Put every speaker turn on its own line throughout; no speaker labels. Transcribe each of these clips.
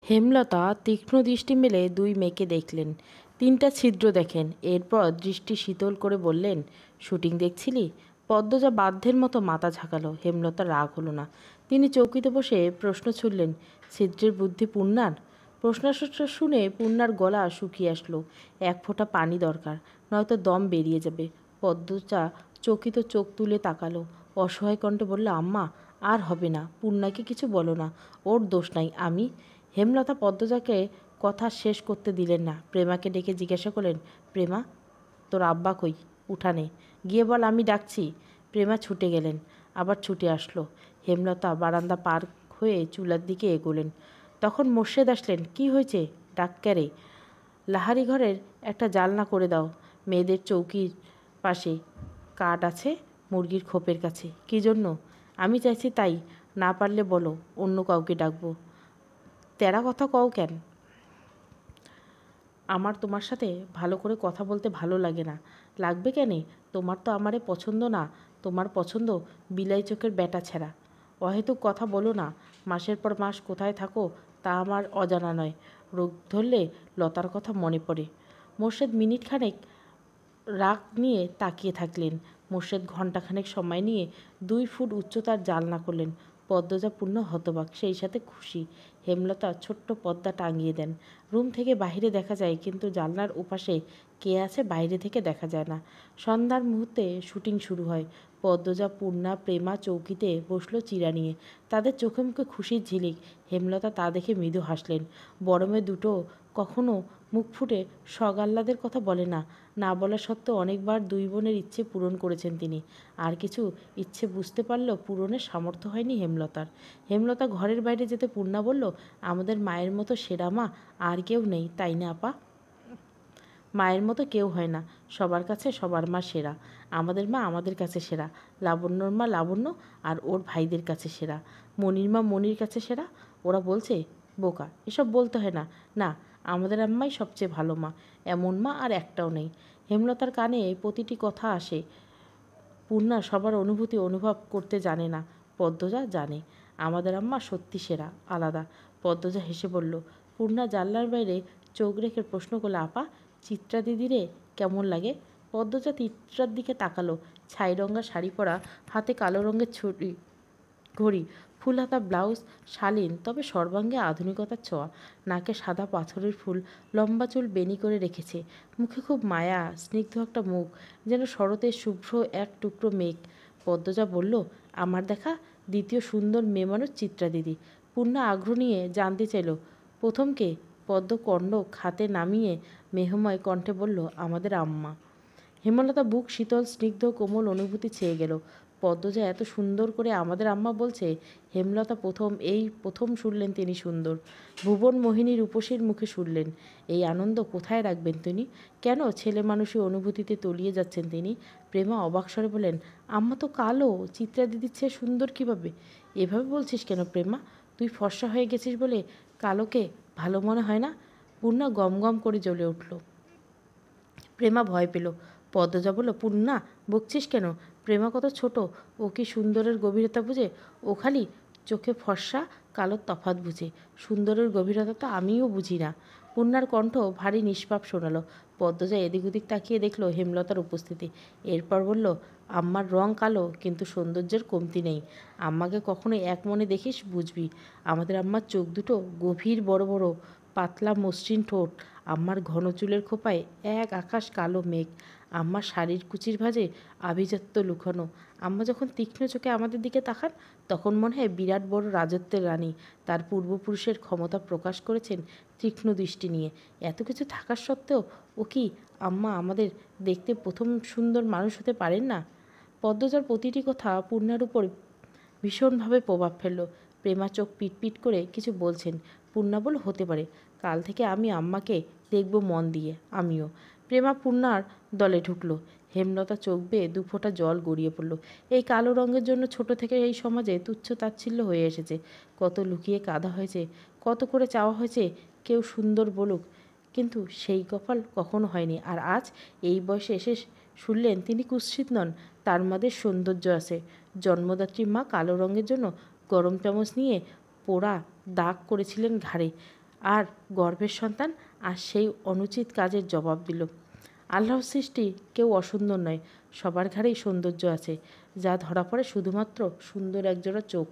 হেমলতা তীক্ষ্ণ দৃষ্টি মেলে দুই মেয়েকে দেখলেন। 3টা ছিদ্র দেখেন। এরপর দৃষ্টি শীতল করে বললেন, শুটিং দেখছিলি? পদ্মজা বাধ্যের মতো মাথা ঝাঁকালো। হেমলতা রাগ হলো না। তিনি চৌকিতে বসে প্রশ্ন ছুড়লেন, ছিদ্রের বুদ্ধি পূর্ণার? প্রশ্নটা শুনে পূর্ণার গলা শুকিয়ে আসলো। এক ফোঁটা পানি দরকার, নয়তো দম বেরিয়ে যাবে। পদ্মজা চকিত চোখ তুলে তাকালো। অসহায় কণ্ঠে বলল, আম্মা আর হবে না, পূর্ণাকে কিছু বলো না, ওর দোষ নাই। আমি হেমলতা পদ্মজাকে কথা শেষ করতে দিলেন না। প্রেমাকে ডেকে জিজ্ঞাসা করলেন, প্রেমা, তোর আব্বা কই? উঠানে গিয়ে বল আমি ডাকছি। প্রেমা ছুটে গেলেন, আবার ছুটে আসলো। হেমলতা বারান্দা পার হয়ে চুলার দিকে এগোলেন। তখন মোর্শেদ আসলেন। কি হয়েছে? ডাক ক্যারে? লাহারি ঘরের একটা জালনা করে দাও। মেয়েদের চৌকির পাশে কাঠ আছে, মুরগির খোপের কাছে। কী জন্য? আমি চাইছি তাই। না পারলে বলো, অন্য কাউকে ডাকবো। তেরা কথা কও কেন? আমার তোমার সাথে ভালো করে কথা বলতে ভালো লাগে না। লাগবে কেনে? তোমার তো আমারে পছন্দ না। তোমার পছন্দ বিলাই চোখের ব্যাটা ছেঁড়া। অহেতুক কথা বলো না। মাসের পর মাস কোথায় থাকো তা আমার অজানা নয়। রোগ ধরলে লতার কথা মনে পড়ে। মোর্শেদ মিনিট খানেক রাগ নিয়ে তাকিয়ে থাকলেন। মোর্শেদ ঘণ্টাখানেক সময় নিয়ে 2 ফুট উচ্চতার জালনা করলেন। পদ্মজা পূর্ণ হতবাক, সেই সাথে খুশি। হেমলতা ছোট্ট পর্দা টাঙিয়ে দেন। রুম থেকে বাইরে দেখা যায়, কিন্তু জানলার ওপাশে কে আছে বাইরে থেকে দেখা যায় না। সন্ধ্যার মুহূর্তে শুটিং শুরু হয়। পদ্মজা, পূর্ণা, প্রেমা চৌকিতে বসল চিরা নিয়ে। তাদের চোখে মুখে খুশির ঝিলিক। হেমলতা তা দেখে মৃদু হাসলেন। বড় মেয়ে দুটো কখনো মুখ ফুটে সগাল্লাদের কথা বলে না। না বলা সত্ত্বেও অনেকবার 2 বোনের ইচ্ছে পূরণ করেছেন তিনি। আর কিছু ইচ্ছে বুঝতে পারলেও পূরণের সামর্থ্য হয়নি হেমলতার। হেমলতা ঘরের বাইরে যেতে পূর্ণা বলল, আমাদের মায়ের মতো সেরা মা আর কেউ নেই, তাই না আপা? মায়ের মতো কেউ হয় না। সবার কাছে সবার মা সেরা। আমাদের মা আমাদের কাছে সেরা, লাবণ্যর মা লাবণ্য আর ওর ভাইদের কাছে সেরা, মনির মা মনির কাছে সেরা। ওরা বলছে, বোকা, এসব বলতে হয় না। না, আমাদের আম্মাই সবচেয়ে ভালো মা, এমন মা আর একটাও নেই। হেমলতার কানে প্রতিটি কথা আসে। পূর্ণা সবার অনুভূতি অনুভব করতে জানে না, পদ্মজা জানে। আমাদের আম্মা সত্যি সেরা, আলাদা। পদ্মজা হেসে বলল। পূর্ণা জানলার বাইরে চোখ রেখে প্রশ্ন করলো, আপা, চিত্রা দিদিরে কেমন লাগে? পদ্মজা চিত্রার দিকে তাকালো। ছাইরঙা শাড়ি পরা, হাতে কালো রঙের ছড়ি ঘড়ি, ফুল হাতা ব্লাউজ, শালীন তবে সর্বাঙ্গে আধুনিকতার ছোঁয়া। নাকে সাদা পাথরের ফুল, লম্বা চুল বেনি করে রেখেছে। মুখে খুব মায়া, স্নিগ্ধ একটা মুখ, যেন শরতের শুভ্র এক টুকরো মেঘ। পদ্মজা বলল, আমার দেখা দ্বিতীয় সুন্দর মেয়ে মানুষ চিত্রা দিদি। পূর্ণা আগ্রহ নিয়ে জানতে চাইল, প্রথম কে? পদ্ম কণ্ঠক হাতে নামিয়ে মেহময় কণ্ঠে বলল, আমাদের আম্মা। হেমলতা বুক শীতল, স্নিগ্ধ, কোমল অনুভূতি ছেয়ে গেল। পদ্মজা এত সুন্দর করে আমাদের আম্মা বলছে। হেমলতা প্রথম শুনলেন তিনি সুন্দর। ভুবন মোহিনী রূপসীর মুখে শুনলেন। এই আনন্দ কোথায় রাখবেন তিনি? কেন ছেলে মানুষই অনুভূতিতে তলিয়ে যাচ্ছেন তিনি? প্রেমা অবাক স্বরে বলেন, আম্মা তো কালো, চিত্রা দিদির চেয়ে সুন্দর কীভাবে? এভাবে বলছিস কেন প্রেমা? তুই ফর্সা হয়ে গেছিস বলে কালোকে ভালো মনে হয় না? পূর্ণা গম গম করে জ্বলে উঠল। প্রেমা ভয় পেল। পদ্মজা বলল, পূর্ণা, বকছিস কেন? প্রেমা কত ছোট, ও কি সুন্দরের গভীরতা বুঝে? ও খালি চোখে ফর্সা কালোর তফাৎ বুঝে। সুন্দরের গভীরতা তো আমিও বুঝি না। পূর্ণার কণ্ঠ ভারী নিষ্পাপ শোনালো। পদ্মজা এদিক ওদিক তাকিয়ে দেখল হেমলতার উপস্থিতি। এরপর বলল, আম্মার রং কালো, কিন্তু সৌন্দর্যের কমতি নেই। আম্মাকে কখনো এক মনে দেখিস, বুঝবি। আমাদের আম্মার চোখ দুটো গভীর, বড় বড়, পাতলা মসৃণ ঠোঁট। আম্মার ঘন চুলের খোঁপায় এক আকাশ কালো মেঘ। আম্মার শাড়ির কুচির ভাঁজে আভিজাত্য লুকানো। আম্মা যখন তীক্ষ্ণ চোখে আমাদের দিকে তাকান, তখন মনে হয় বিরাট বড় রাজত্বের রানী তার পূর্বপুরুষের ক্ষমতা প্রকাশ করেছেন তীক্ষ্ণ দৃষ্টি নিয়ে। এত কিছু থাকার সত্ত্বেও ও কি আম্মা আমাদের দেখতে প্রথম সুন্দর মানুষ হতে পারেন না? পদ্মজার প্রতিটি কথা পূর্ণার উপর ভীষণভাবে প্রভাব ফেলল। প্রেমা চোখ পিটপিট করে কিছু বলছেন। পূর্ণা বল, হতে পারে। কাল থেকে আমি আম্মাকে দেখব মন দিয়ে, আমিও। প্রেমা পূর্ণার দলে ঢুকলো। হেমলতা চোখ বেয়ে 2 ফোঁটা জল গড়িয়ে পড়ল। এই কালো রঙের জন্য ছোট থেকে এই সমাজে তুচ্ছ তাচ্ছিল্য হয়ে এসেছে। কত লুকিয়ে কাঁদা হয়েছে, কত করে চাওয়া হয়েছে কেউ সুন্দর বলুক, কিন্তু সেই কপাল কখনো হয়নি। আর আজ এই বয়সে এসে শুনলেন তিনি কুৎসিত নন, তার মাঝে সৌন্দর্য আছে। জন্মদাত্রী মা কালো রঙের জন্য গরম চামচ নিয়ে পোড়া দাগ করেছিলেন ঘাড়ে। আর গর্ভের সন্তান, আর সেই অনুচিত কাজের জবাব দিল। আল্লাহর সৃষ্টি কেউ অসুন্দর নয়, সবার ঘাড়েই সৌন্দর্য আছে, যা ধরা পড়ে শুধুমাত্র সুন্দর একজোড়া চোখ।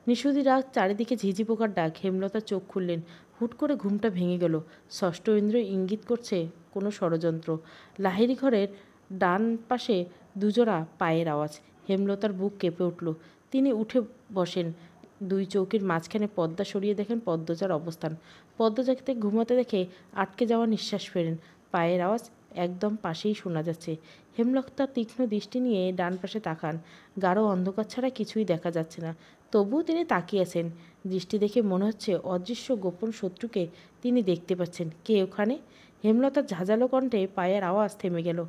নিশুতি রাত, চারিদিকে ঝিঝি পোকার ডাক। হেমলতা চোখ খুললেন। হুট করে ঘুমটা ভেঙে গেল। ষষ্ঠ ইন্দ্র ইঙ্গিত করছে কোনো ষড়যন্ত্র। লাহিড়ী ঘরের ডান পাশে দুজোড়া পায়ের আওয়াজ। হেমলতার বুক কেঁপে উঠল। তিনি উঠে বসেন। দুই চৌকির মাঝখানে পর্দা সরিয়ে দেখেন পদ্মজার অবস্থান। পদ্মজাকে ঘুমাতে দেখে আটকে যাওয়া নিঃশ্বাস ফেরেন। পায়ের আওয়াজ একদম পাশেই শোনা যাচ্ছে। হেমলতা তীক্ষ্ণ দৃষ্টি নিয়ে ডান পাশে তাকান। গাঢ় অন্ধকার ছাড়া কিছুই দেখা যাচ্ছে না, তবুও তিনি তাকিয়েছেন। দৃষ্টি দেখে মনে হচ্ছে অদৃশ্য গোপন শত্রুকে তিনি দেখতে পাচ্ছেন। কে ওখানে? হেমলতার ঝাঁঝালো কণ্ঠে পায়ের আওয়াজ থেমে গেল।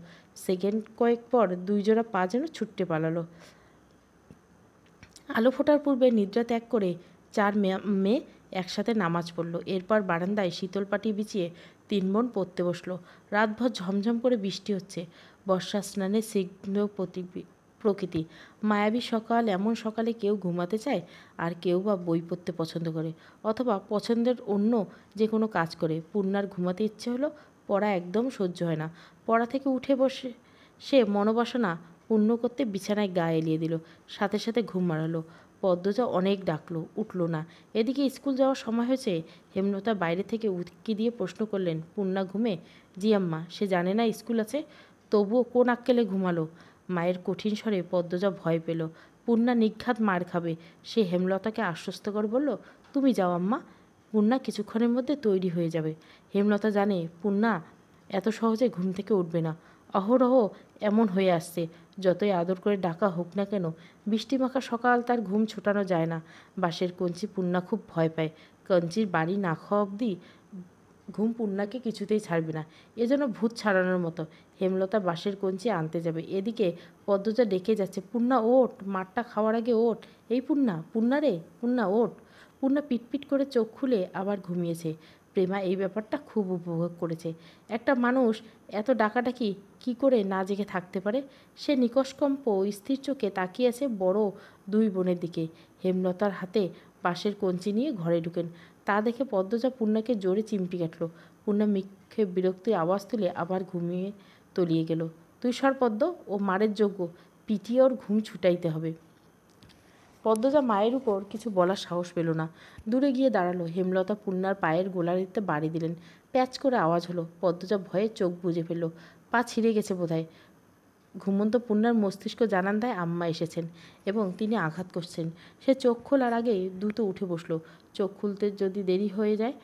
সেকেন্ড কয়েক পর দুই জোড়া পা যেন ছুটতে পালালো। আলো ফোটার পূর্বে নিদ্রা ত্যাগ করে চার মেয়ে একসাথে নামাজ পড়ল। এরপর বারান্দায় শীতল পাটি বিছিয়ে তিন বোন পড়তে বসলো। রাতভর ঝমঝম করে বৃষ্টি হচ্ছে। বর্ষা স্নানের স্নিগ্ধ প্রকৃতি, মায়াবী সকাল। এমন সকালে কেউ ঘুমাতে চায়, আর কেউ বা বই পড়তে পছন্দ করে, অথবা পছন্দের অন্য যে কোনো কাজ করে। পূর্ণার ঘুমাতে ইচ্ছে হলো, পড়া একদম সহ্য হয় না। পড়া থেকে উঠে বসে সে মনোবাসনা পূর্ণ করতে বিছানায় গা এলিয়ে দিল। সাথে সাথে ঘুম মারালো। পদ্মজা অনেক ডাকলো, উঠল না। এদিকে স্কুল যাওয়ার সময় হয়েছে। হেমলতা বাইরে থেকে উৎকি দিয়ে প্রশ্ন করলেন, পূর্ণা ঘুমে? জি আম্মা। সে জানে না স্কুল আছে, তবুও কোন আক্কেলে ঘুমালো? মায়ের কঠিন স্বরে পদ্মজা ভয় পেল। পূর্ণা নিঘাত মার খাবে। সে হেমলতাকে আশ্বস্ত করে বলল, তুমি যাও আম্মা, পূর্ণা কিছুক্ষণের মধ্যে তৈরি হয়ে যাবে। হেমলতা জানে পূর্ণা এত সহজে ঘুম থেকে উঠবে না। অহরহ এমন হয়ে আসছে। যতই আদর করে ডাকা হোক না কেন, বৃষ্টিমাখা সকাল, তার ঘুম ছোটানো যায় না। বাঁশের কঞ্চি পূর্ণা খুব ভয় পায়। কঞ্চির বাড়ি না খাওয়া অবধি ঘুম পূর্ণাকে কিছুতেই ছাড়বে না। এ যেন ভূত ছাড়ানোর মতো। হেমলতা বাঁশের কঞ্চি আনতে যাবে, এদিকে পদ্মজা ডেকে যাচ্ছে, পূর্ণা ওঠ, মাঠটা খাওয়ার আগে ওঠ। এই পূর্ণা, পূর্ণা রে, পূর্ণা ওঠ। পূর্ণা পিটপিট করে চোখ খুলে আবার ঘুমিয়েছে। প্রেমা এই ব্যাপারটা খুব উপভোগ করেছে। একটা মানুষ এত ডাকাডাকি কী করে না জেগে থাকতে পারে? সে নিকষকম্প স্থির চোখে তাকিয়ে আছে বড় দুই বোনের দিকে। হেমলতার হাতে বাঁশের কঞ্চি নিয়ে ঘরে ঢুকেন। তা দেখে পদ্মজা পূর্ণাকে জোরে চিমটি কাটল। পূর্ণা মুখে বিরক্তির আওয়াজ তুলে আবার ঘুমিয়ে তলিয়ে গেল। তুই সর পদ্ম, ও মারের যোগ্য, পিটিয়ে ওর ঘুম ছুটাইতে হবে। পদ্মজা মায়ের উপর কিছু বলার সাহস পেল না। দূরে গিয়ে দাঁড়ালো। হেমলতা পূর্ণার পায়ের গোড়ালিতে বাড়ি দিলেন। প্যাচ করে আওয়াজ হলো। পদ্মজা ভয়ে চোখ বুজে ফেলল। পা ছিঁড়ে গেছে বোধহয়। ঘুমন্ত পূর্ণার মস্তিষ্ক জানান দেয় আম্মা এসেছেন এবং তিনি আঘাত করছেন। সে চোখ খোলার আগেই দ্রুত উঠে বসলো। চোখ খুলতে যদি দেরি হয়ে যায়।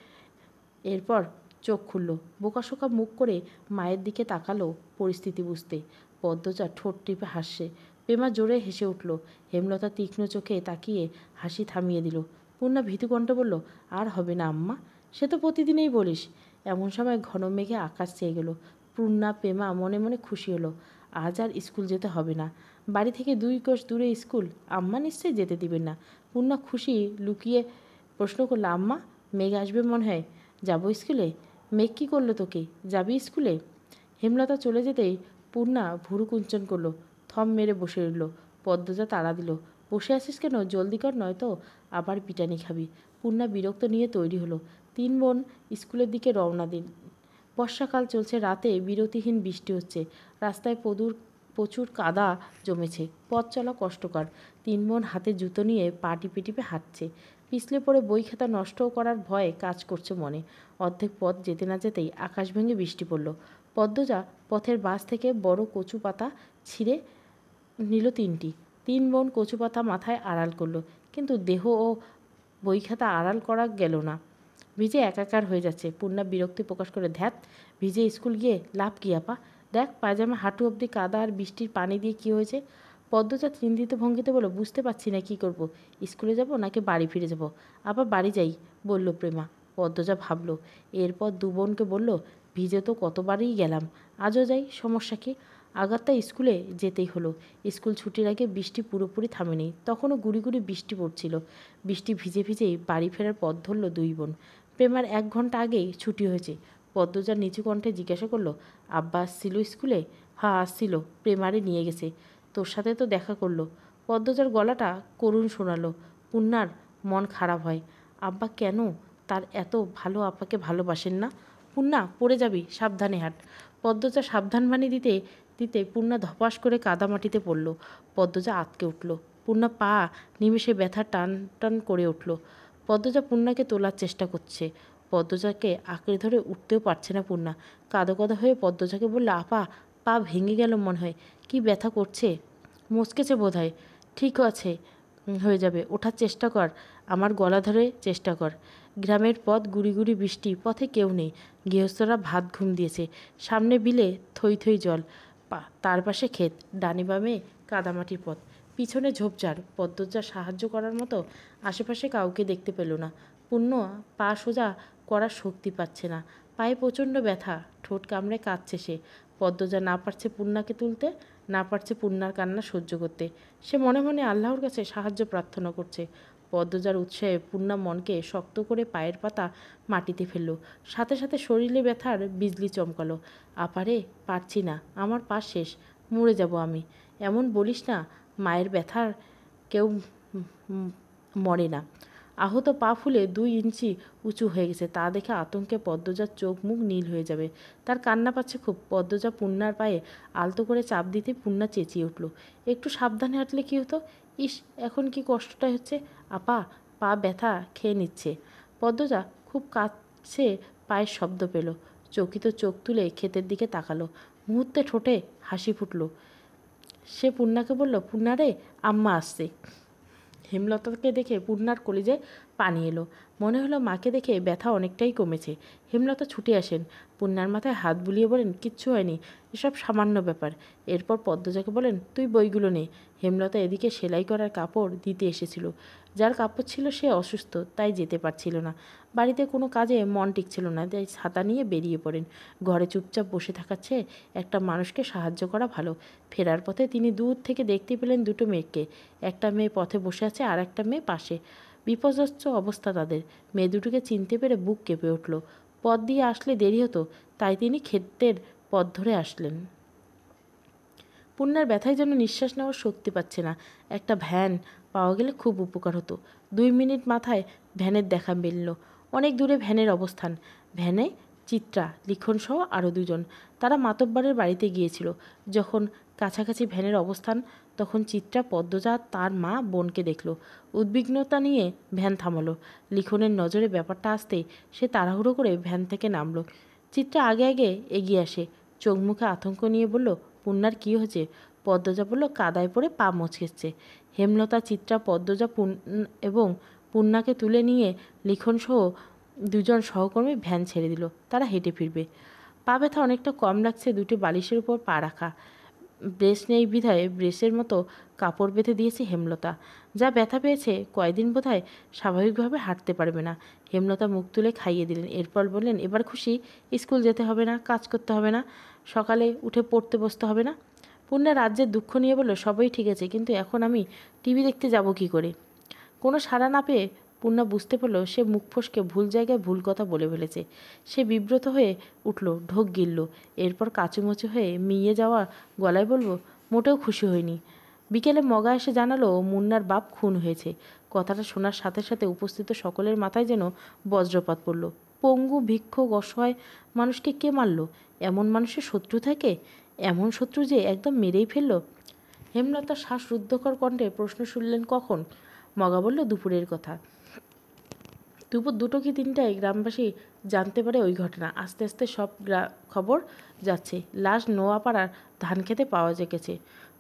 এরপর চোখ খুলল। বোকাশোকা মুখ করে মায়ের দিকে তাকালো পরিস্থিতি বুঝতে। পদ্মজা ঠোঁট টিপে হাসছে। প্রেমা জোরে হেসে উঠল। হেমলতা তীক্ষ্ণ চোখে তাকিয়ে হাসি থামিয়ে দিল। পূর্ণা ভীতু কণ্ঠে বলল, আর হবে না আম্মা, সে তো প্রতিদিনই বলিস। এমন সময় ঘন মেঘে আকাশ চেয়ে গেল। পূর্ণা প্রেমা মনে মনে খুশি হলো। আজ আর স্কুল যেতে হবে না। বাড়ি থেকে 2 কোষ দূরে স্কুল, আম্মা নিশ্চয়ই যেতে দিবেন না। পূর্ণা খুশি লুকিয়ে প্রশ্ন করল, আম্মা, মেঘ আসবে মনে হয়, যাবো স্কুলে? মেঘ কী করলো তোকে, যাবি স্কুলে? হেমলতা চলে যেতেই পূর্ণা ভুরু কুঞ্চন করলো। থম মেরে বসে রইল। পদ্মজা তাড়া দিল, বসে আছিস কেন, জলদি কর, নয়তো আবার পিটানি খাবি। পূর্ণা বিরক্ত নিয়ে তৈরি হলো। 3 বোন স্কুলের দিকে রওনা দিন। বর্ষাকাল চলছে। রাতে বিরতিহীন বৃষ্টি হচ্ছে। রাস্তায় প্রচুর কাদা জমেছে। পথ চলা কষ্টকর। 3 বোন হাতে জুতো নিয়ে পা টিপে টিপে হাঁটছে। পিছলে পড়ে বই খাতা নষ্ট করার ভয়ে কাজ করছে মনে। অর্ধেক পথ যেতে না যেতেই আকাশ ভেঙে বৃষ্টি পড়ল। পদ্মজা পথের বাস থেকে বড় কচু পাতা ছিঁড়ে নিল 3টি। 3 বোন কচু পাতা মাথায় আড়াল করলো, কিন্তু দেহ ও বই খাতা আড়াল করা গেল না। ভিজে একাকার হয়ে যাচ্ছে। পূর্ণা বিরক্তি প্রকাশ করে, ধ্যাত, ভিজে স্কুল গিয়ে লাভ কী আপা? দেখ, পায়জামা হাঁটু অবধি কাদা, আর বৃষ্টির পানি দিয়ে কী হয়েছে? পদ্মজা চিন্তিত ভঙ্গিতে বলল, বুঝতে পারছি না কী করব। স্কুলে যাব নাকি বাড়ি ফিরে যাব? আবার বাড়ি যাই, বলল প্রেমা। পদ্মজা ভাবল। এরপর 2 বোনকে বলল, ভিজে তো কতবারই গেলাম, আজও যাই, সমস্যা কী? আগাত্তা স্কুলে যেতেই হলো। স্কুল ছুটির আগে বৃষ্টি পুরোপুরি থামেনি। তখনও গুড়ি গুড়ি বৃষ্টি পড়ছিল। বৃষ্টি ভিজে ভিজেই বাড়ি ফেরার পথ ধরল 2 বোন। প্রেমার 1 ঘন্টা আগেই ছুটি হয়েছে। পদ্মজা নিচু কণ্ঠে জিজ্ঞাসা করলো, আব্বা আসছিল স্কুলে? হ্যাঁ আসছিল, প্রেমারে নিয়ে গেছে। তোর সাথে তো দেখা করলো। পদ্মজার গলাটা করুণ শোনালো। পূর্ণার মন খারাপ হয়। আব্বা কেন? তার এত ভালো আপাকে ভালোবাসেন না? পূর্ণা, পড়ে যাবি, সাবধানে হাঁট। পদ্মজা সাবধানবাণী দিতে দিতে পূর্ণা ধপাস করে কাদামাটিতে পড়ল। পদ্মজা আঁতকে উঠল। পূর্ণা পা নিমেষে ব্যথা টান টান করে উঠল। পদ্মজা পূর্ণাকে তোলার চেষ্টা করছে। পদ্মজাকে আঁকড়ে ধরে উঠতেও পারছে না পূর্ণা। কাঁদো কাঁদো হয়ে পদ্মজাকে বলল, আপা, পা ভেঙে গেল মনে হয়। কি ব্যথা করছে? মচকেছে বোধ হয়। ঠিক আছে, হয়ে যাবে, ওঠার চেষ্টা কর, আমার গলা ধরে চেষ্টা কর। গ্রামের পথ, গুড়ি গুড়ি বৃষ্টি, পথে কেউ নেই। গৃহস্থরা ভাত ঘুম দিয়েছে। সামনে বিলে থই থই জল, তার পাশে ক্ষেত, ডানে বামে কাদামাটির পথ, পিছনে ঝোপঝাড়। পদ্মজা সাহায্য করার মতো আশেপাশে কাউকে দেখতে পেল না। পূর্ণ পা সোজা করার শক্তি পাচ্ছে না। পায়ে প্রচণ্ড ব্যথা, ঠোঁট কামড়ে কাঁদছে সে। পদ্মজা না পারছে পূর্ণাকে তুলতে, না পারছে পূর্ণার কান্না সহ্য করতে। সে মনে মনে আল্লাহর কাছে সাহায্য প্রার্থনা করছে। পদ্মজার উৎসাহে পূর্ণা মনকে শক্ত করে পায়ের পাতা মাটিতে ফেলল। সাথে সাথে শরীরে ব্যথার বিজলি চমকালো। আপারে, পারছি না, আমার পা শেষ, মরে যাব আমি। এমন বলিস না, মায়ের ব্যথার কেউ মরে না। আহত পা ফুলে 2 ইঞ্চি উঁচু হয়ে গেছে। তা দেখে আতঙ্কে পদ্মজার চোখ মুখ নীল হয়ে যাবে। তার কান্না পাচ্ছে খুব। পদ্মজা পূর্ণার পায়ে আলতো করে চাপ দিতে পূর্ণা চেঁচিয়ে উঠল, একটু সাবধানে হাঁটলে কি হতো? ইস, এখন কি কষ্টটা হচ্ছে। আপা, পা ব্যথা খেয়ে নিচ্ছে। পদ্মজা খুব কাছে পায়ের শব্দ পেল। চকিত চোখ তুলে ক্ষেতের দিকে তাকালো। মুহূর্তে ঠোঁটে হাসি ফুটল। সে পূর্ণাকে বলল, পূর্ণা রে, আম্মা আসছে। হেমলতাকে দেখে পূর্ণার কলিজায় পানি এলো। মনে হলো মাকে দেখে ব্যথা অনেকটাই কমেছে। হেমলতা ছুটে আসেন, পূর্ণার মাথায় হাত বুলিয়ে বলেন, কিচ্ছু হয়নি, এসব সামান্য ব্যাপার। এরপর পদ্মজাকে বলেন, তুই বইগুলো নে। হেমলতা এদিকে সেলাই করার কাপড় দিতে এসেছিল। যার কাপড় ছিল সে অসুস্থ, তাই যেতে পারছিল না। বাড়িতে কোনো কাজে মন টিকছিল না, তাই ছাতা নিয়ে বেরিয়ে পড়েন। ঘরে চুপচাপ বসে থাকার চেয়ে একটা মানুষকে সাহায্য করা ভালো। ফেরার পথে তিনি দূর থেকে দেখতে পেলেন 2টো মেয়েকে। একটা মেয়ে পথে বসে আছে, আর একটা মেয়ে পাশে। বিপর্যস্ত অবস্থা তাদের। মেয়ে দুটোকে চিনতে পেরে বুক কেঁপে উঠল। পথ দিয়ে আসলে দেরি হতো, তাই তিনি ক্ষেতের পথ ধরে আসলেন। পূর্ণার ব্যথায় যেন নিঃশ্বাস নেওয়ার শক্তি পাচ্ছে না। একটা ভ্যান পাওয়া গেলে খুব উপকার হতো। 2 মিনিট মাথায় ভ্যানের দেখা মিলল। অনেক দূরে ভ্যানের অবস্থান। ভ্যানে চিত্রা, লিখনসহ আরও 2জন। তারা মাতব্বরের বাড়িতে গিয়েছিল। যখন কাছাকাছি ভ্যানের অবস্থান, তখন চিত্রা পদ্মজা তার মা বোনকে দেখল। উদ্বিগ্নতা নিয়ে ভ্যান থামালো। লিখনের নজরে ব্যাপারটা আসতেই সে তাড়াহুড়ো করে ভ্যান থেকে নামল। চিত্রা আগে আগে এগিয়ে আসে, চোখ মুখে আতঙ্ক নিয়ে বলল, পূর্ণার কী হয়েছে? পদ্মজা বলল, কাদায় পড়ে পা মচকেছে। হেমলতা, চিত্রা, পদ্মজা এবং পূর্ণাকে তুলে নিয়ে লিখনসহ 2জন সহকর্মী ভ্যান ছেড়ে দিল। তারা হেঁটে ফিরবে। পা ব্যথা অনেকটা কম লাগছে। 2টি বালিশের উপর পা রাখা। ব্রেস নেই বিধায় ব্রেসের মতো কাপড় বেঁধে দিয়েছে হেমলতা। যা ব্যথা পেয়েছে, কয়দিন বোধহয় স্বাভাবিকভাবে হাঁটতে পারবে না। হেমলতা মুখ তুলে খাইয়ে দিলেন। এরপর বললেন, এবার খুশি? স্কুল যেতে হবে না, কাজ করতে হবে না, সকালে উঠে পড়তে বসতে হবে না। পূর্ণা রাজ্যের দুঃখ নিয়ে বলল, সবই ঠিক আছে, কিন্তু এখন আমি টিভি দেখতে যাব কি করে? কোনো সাড়া না পেয়ে পূর্ণা বুঝতে পারল সে মুখ ফসকে ভুল জায়গায় ভুল কথা বলে ফেলেছে। সে বিব্রত হয়ে উঠল, ঢোক গিলল। এরপর কাচুমচু হয়ে মিইয়ে যাওয়া গলায় বলল, মোটেও খুশি হয়নি। বিকেলে মগা এসে জানালো মুন্নার বাপ খুন হয়েছে। কথাটা শোনার সাথে সাথে উপস্থিত সকলের মাথায় যেন বজ্রপাত পড়ল। পঙ্গু, ভিক্ষুক, অসহায় মানুষকে কে মারল? এমন মানুষের শত্রু থাকে? এমন শত্রু যে একদম মেরেই ফেলল? হেমলতা শ্বাসরুদ্ধকর কণ্ঠে প্রশ্ন শুনলেন, কখন? মগা বলল, দুপুরের কথা। দুপুর 2টো কি 3টায় গ্রামবাসী জানতে পারে ওই ঘটনা। আস্তে আস্তে সব খবর যাচ্ছে। লাশ নোয়াপাড়ার ধান খেতে পাওয়া গেছে।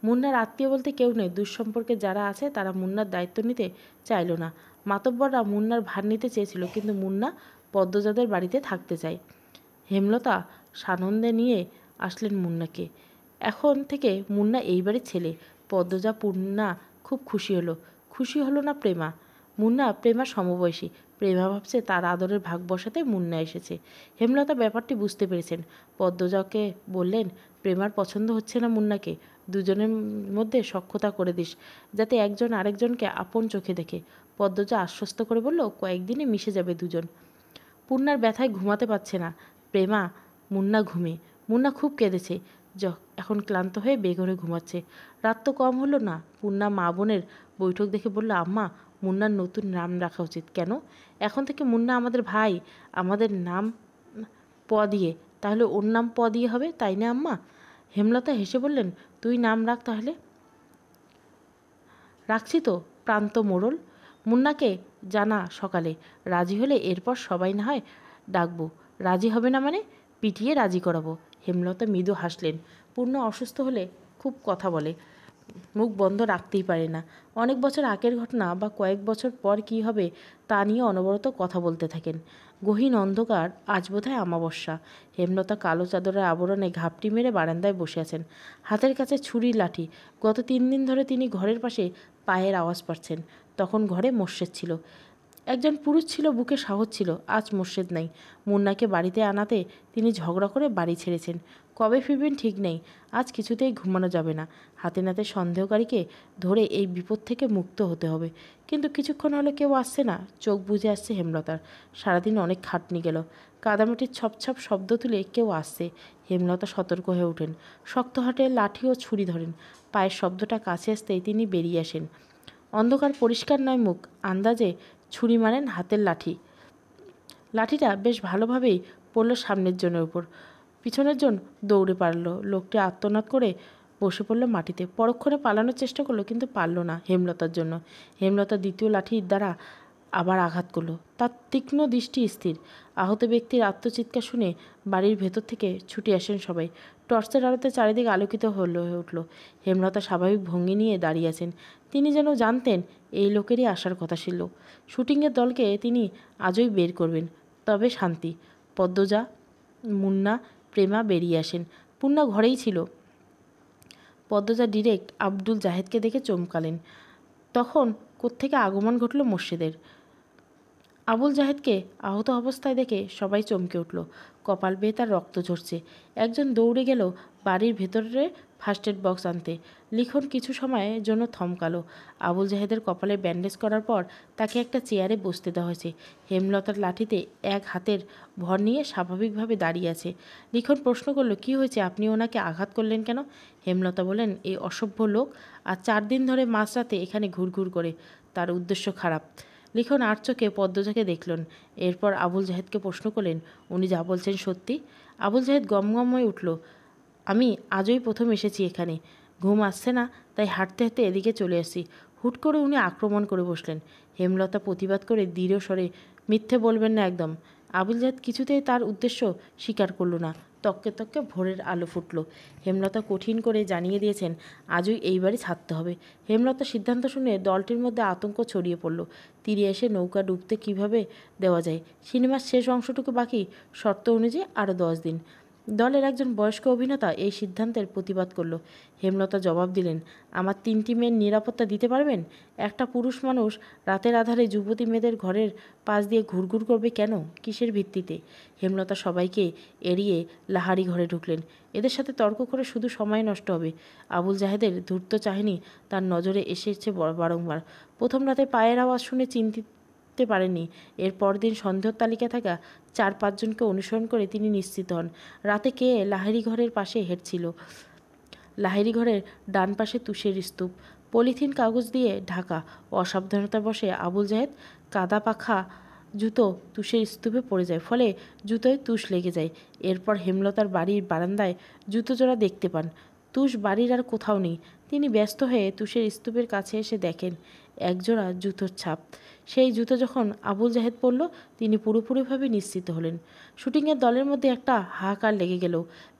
মুন্নার আত্মীয় বলতে কেউ নেই। দুঃসম্পর্কে যারা আছে তারা মুন্নার দায়িত্ব নিতে চাইল না। মাতব্বররা মুন্নার ভার নিতে চেয়েছিল, কিন্তু মুন্না পদ্মজাদের বাড়িতে থাকতে চায়। হেমলতা সানন্দে নিয়ে আসলেন মুন্নাকে। এখন থেকে মুন্না এই বাড়ির ছেলে। পদ্মজা, পূর্ণা খুব খুশি হলো। খুশি হলো না প্রেমা? মুন্না প্রেমা সমবয়সী। প্রেমা ভাবছে তার আদরের ভাগ বসাতে মুন্না এসেছে। হেমলতা ব্যাপারটি বুঝতে পেরেছেন। পদ্মজাকে বললেন, প্রেমার পছন্দ হচ্ছে না মুন্নাকে। 2জনের মধ্যে সখ্যতা করে দিস, যাতে একজন আরেকজনকে আপন চোখে দেখে। পদ্মজা আশ্বস্ত করে বলল, কয়েকদিনে মিশে যাবে 2জন। পূর্ণার ব্যথায় ঘুমাতে পারছে না প্রেমা। মুন্না ঘুমে। মুন্না খুব কেঁদেছে। এখন ক্লান্ত হয়ে বেঘরে ঘুমাচ্ছে। রাত তো কম হলো না। পূর্ণা মা বোনের বৈঠক দেখে বলল, আম্মা, মুন্নার নতুন নাম রাখা উচিত। কেন? এখন থেকে মুন্না আমাদের ভাই, আমাদের নাম প দিয়ে। তাহলে ওর নাম প দিয়ে হবে, তাই না আম্মা? হেমলতা হেসে বললেন, তুই নাম রাখ তাহলে। রাখছি তো, প্রান্ত মোড়ল। মুন্নাকে জানা সকালে, রাজি হলে এরপর সবাই না হয় ডাকবো। রাজি হবে না মানে? পিটিয়ে রাজি করাবো। হেমলতা মৃদু হাসলেন। পূর্ণ অসুস্থ হলে খুব কথা বলে, মুখ বন্ধ রাখতেই পারে না। অনেক বছর আগের ঘটনা বা কয়েক বছর পর কী হবে তা নিয়ে অনবরত কথা বলতে থাকেন। গহীন অন্ধকার, আজ বোধহয় অমাবস্যা। হেমলতা কালো চাদরের আবরণে ঘাপটি মেরে বারান্দায় বসে আছেন, হাতের কাছে ছুরি লাঠি। গত 3 দিন ধরে তিনি ঘরের পাশে পায়ের আওয়াজ পাচ্ছেন। তখন ঘরে মোর্শেদ ছিল, একজন পুরুষ ছিল, বুকে সাহস ছিল। আজ মোর্শেদ নাই। মুন্নাকে বাড়িতে আনাতে তিনি ঝগড়া করে বাড়ি ছেড়েছেন। কবে ফিরবেন ঠিক নেই। আজ কিছুতেই ঘুমানো যাবে না। হাতে নাতে সন্দেহকারীকে ধরে এই বিপদ থেকে মুক্ত হতে হবে। কিন্তু কিছুক্ষণ হলো কেউ আসছে না। চোখ বুজে আসছে হেমলতার। সারাদিন অনেক খাটনি গেল। কাদামাটির ছপছপ শব্দ তুলে কেউ আসছে। হেমলতা সতর্ক হয়ে ওঠেন। শক্ত হাতে লাঠি ও ছুরি ধরেন। পায়ের শব্দটা কাছে আসতেই তিনি বেরিয়ে আসেন। অন্ধকার, পরিষ্কার নয় মুখ। আন্দাজে ছুরি মারেন হাতের লাঠিটা বেশ ভালোভাবেই পড়ল সামনের জনের উপর। পিছনের জন দৌড়ে পারল। লোকটি আর্তনাদ করে বসে পড়ল মাটিতে। পরক্ষণে পালানোর চেষ্টা করলো, কিন্তু পারল না হেমলতার জন্য। হেমলতা দ্বিতীয় লাঠির দ্বারা আবার আঘাত করলো। তার তীক্ষ্ণ দৃষ্টি স্থির। আহত ব্যক্তির আত্মচিৎকার শুনে বাড়ির ভেতর থেকে ছুটে আসেন সবাই। টর্চের আলোতে চারিদিকে আলোকিত হয়ে উঠল। হেমলতা স্বাভাবিক ভঙ্গি নিয়ে দাঁড়িয়ে আছেন। তিনি যেন জানতেন এই লোকেরই আসার কথা ছিল। শুটিংয়ের দলকে তিনি আজই বের করবেন। তবে শান্তি। পদ্মজা, মুন্না, প্রেমা বেরিয়ে আসেন। পূর্ণা ঘরেই ছিল। পদ্মজা ডিরেক্ট আব্দুল জাহেদকে দেখে চমকালেন। তখন কোত্থেকে আগমন ঘটল মোর্শেদের। আবুল জাহেদকে আহত অবস্থায় দেখে সবাই চমকে উঠল। কপাল বেয়ে তার রক্ত ঝরছে। একজন দৌড়ে গেল বাড়ির ভেতরে ফার্স্ট এড বক্স আনতে। লিখন কিছু সময়ের জন্য থমকালো। আবুল জাহেদের কপালে ব্যান্ডেজ করার পর তাকে একটা চেয়ারে বসতে দেওয়া হয়েছে। হেমলতার লাঠিতে এক হাতের ভর নিয়ে স্বাভাবিকভাবে দাঁড়িয়ে আছে। লিখন প্রশ্ন করল, কী হয়েছে? আপনি ওনাকে আঘাত করলেন কেন? হেমলতা বলেন, এই অসভ্য লোক আর 4 দিন ধরে মাঝরাতে এখানে ঘুরঘুর করে। তার উদ্দেশ্য খারাপ। লিখন আর চোখে পদ্মজাকে দেখলেন। এরপর আবুল জাহেদকে প্রশ্ন করলেন, উনি যা বলছেন সত্যি? আবুল জাহেদ গমগম হয়ে উঠল। আমি আজই প্রথম এসেছি এখানে। ঘুম আসছে না, তাই হাঁটতে হাঁটতে এদিকে চলে আসি। হুট করে উনি আক্রমণ করে বসলেন। হেমলতা প্রতিবাদ করে দৃঢ় স্বরে, মিথ্যে বলবেন না একদম। আবুল জাহেদ কিছুতেই তার উদ্দেশ্য স্বীকার করল না। তককে তককে ভোরের আলো ফুটল। হেমলতা কঠিন করে জানিয়ে দিয়েছেন, আজই এই বাড়ি ছাড়তে হবে। হেমলতার সিদ্ধান্ত শুনে দলটির মধ্যে আতঙ্ক ছড়িয়ে পড়ল। তীরে এসে নৌকা ডুবতে কিভাবে দেওয়া যায়। সিনেমার শেষ অংশটুকু বাকি। শর্ত অনুযায়ী আরও 10 দিন। দলের একজন বয়স্ক অভিনেতা এই সিদ্ধান্তের প্রতিবাদ করল। হেমলতা জবাব দিলেন, আমার 3টি মেয়ের নিরাপত্তা দিতে পারবেন? একটা পুরুষ মানুষ রাতের আধারে যুবতী মেয়েদের ঘরের পাশ দিয়ে ঘুরঘুর করবে কেন? কিসের ভিত্তিতে? হেমলতা সবাইকে এড়িয়ে লাহারি ঘরে ঢুকলেন। এদের সাথে তর্ক করে শুধু সময় নষ্ট হবে। আবুল জাহেদের ধূর্ত চাহনি তার নজরে এসেছে বারংবার। প্রথম রাতে পায়ের আওয়াজ শুনে চিনতে পারেননি। এর পরদিন সন্দেহ তালিকায় থাকা 4-5 জনকে অনুসরণ করে তিনি নিশ্চিত হন, রাতে কে লাহিড়ী ঘরের পাশে হেঁটছিল। লাহিড়ী ঘরের ডান পাশে তুষের স্তূপ, পলিথিন কাগজ দিয়ে ঢাকা। অসাবধানতাবশে আবুল জাহেদ কাদা পাখা জুতো তুষের স্তূপে পড়ে যায়, ফলে জুতোয় তুষ লেগে যায়। এরপর হেমলতার বাড়ির বারান্দায় জুতো জোড়া দেখতে পান। তুষ বাড়ির আর কোথাও নেই। তিনি ব্যস্ত হয়ে তুষের স্তূপের কাছে এসে দেখেন একজোড়া জুতোর ছাপ। সেই জুতো যখন আবুল জাহেদ পরল, তিনি পুরোপুরিভাবে নিশ্চিত হলেন। শুটিংয়ের দলের মধ্যে একটা হাহাকার লেগে গেল।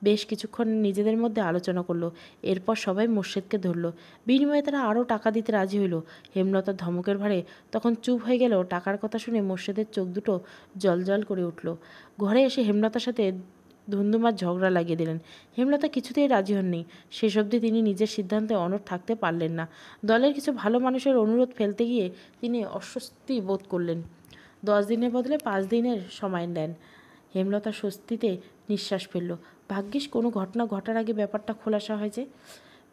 বেশ কিছুক্ষণ নিজেদের মধ্যে আলোচনা করলো। এরপর সবাই মোর্শেদকে ধরল। বিনিময়ে তারা আরও টাকা দিতে রাজি হইল। হেমলতার ধমকের ভারে তখন চুপ হয়ে গেল। টাকার কথা শুনে মোর্শেদের চোখ দুটো জলজল করে উঠল। ঘরে এসে হেমলতার সাথে ধুন্ধুমার ঝগড়া লাগিয়ে দিলেন। হেমলতা কিছুতেই রাজি হননি। শেষ অবধি তিনি নিজের সিদ্ধান্তে অনড় থাকতে পারলেন না। দলের কিছু ভালো মানুষের অনুরোধ ফেলতে গিয়ে তিনি অস্বস্তি বোধ করলেন। 10 দিনের বদলে 5 দিনের সময় নেন। হেমলতা স্বস্তিতে নিঃশ্বাস ফেলল। ভাগ্যিস কোনো ঘটনা ঘটার আগে ব্যাপারটা খোলাসা হয়েছে।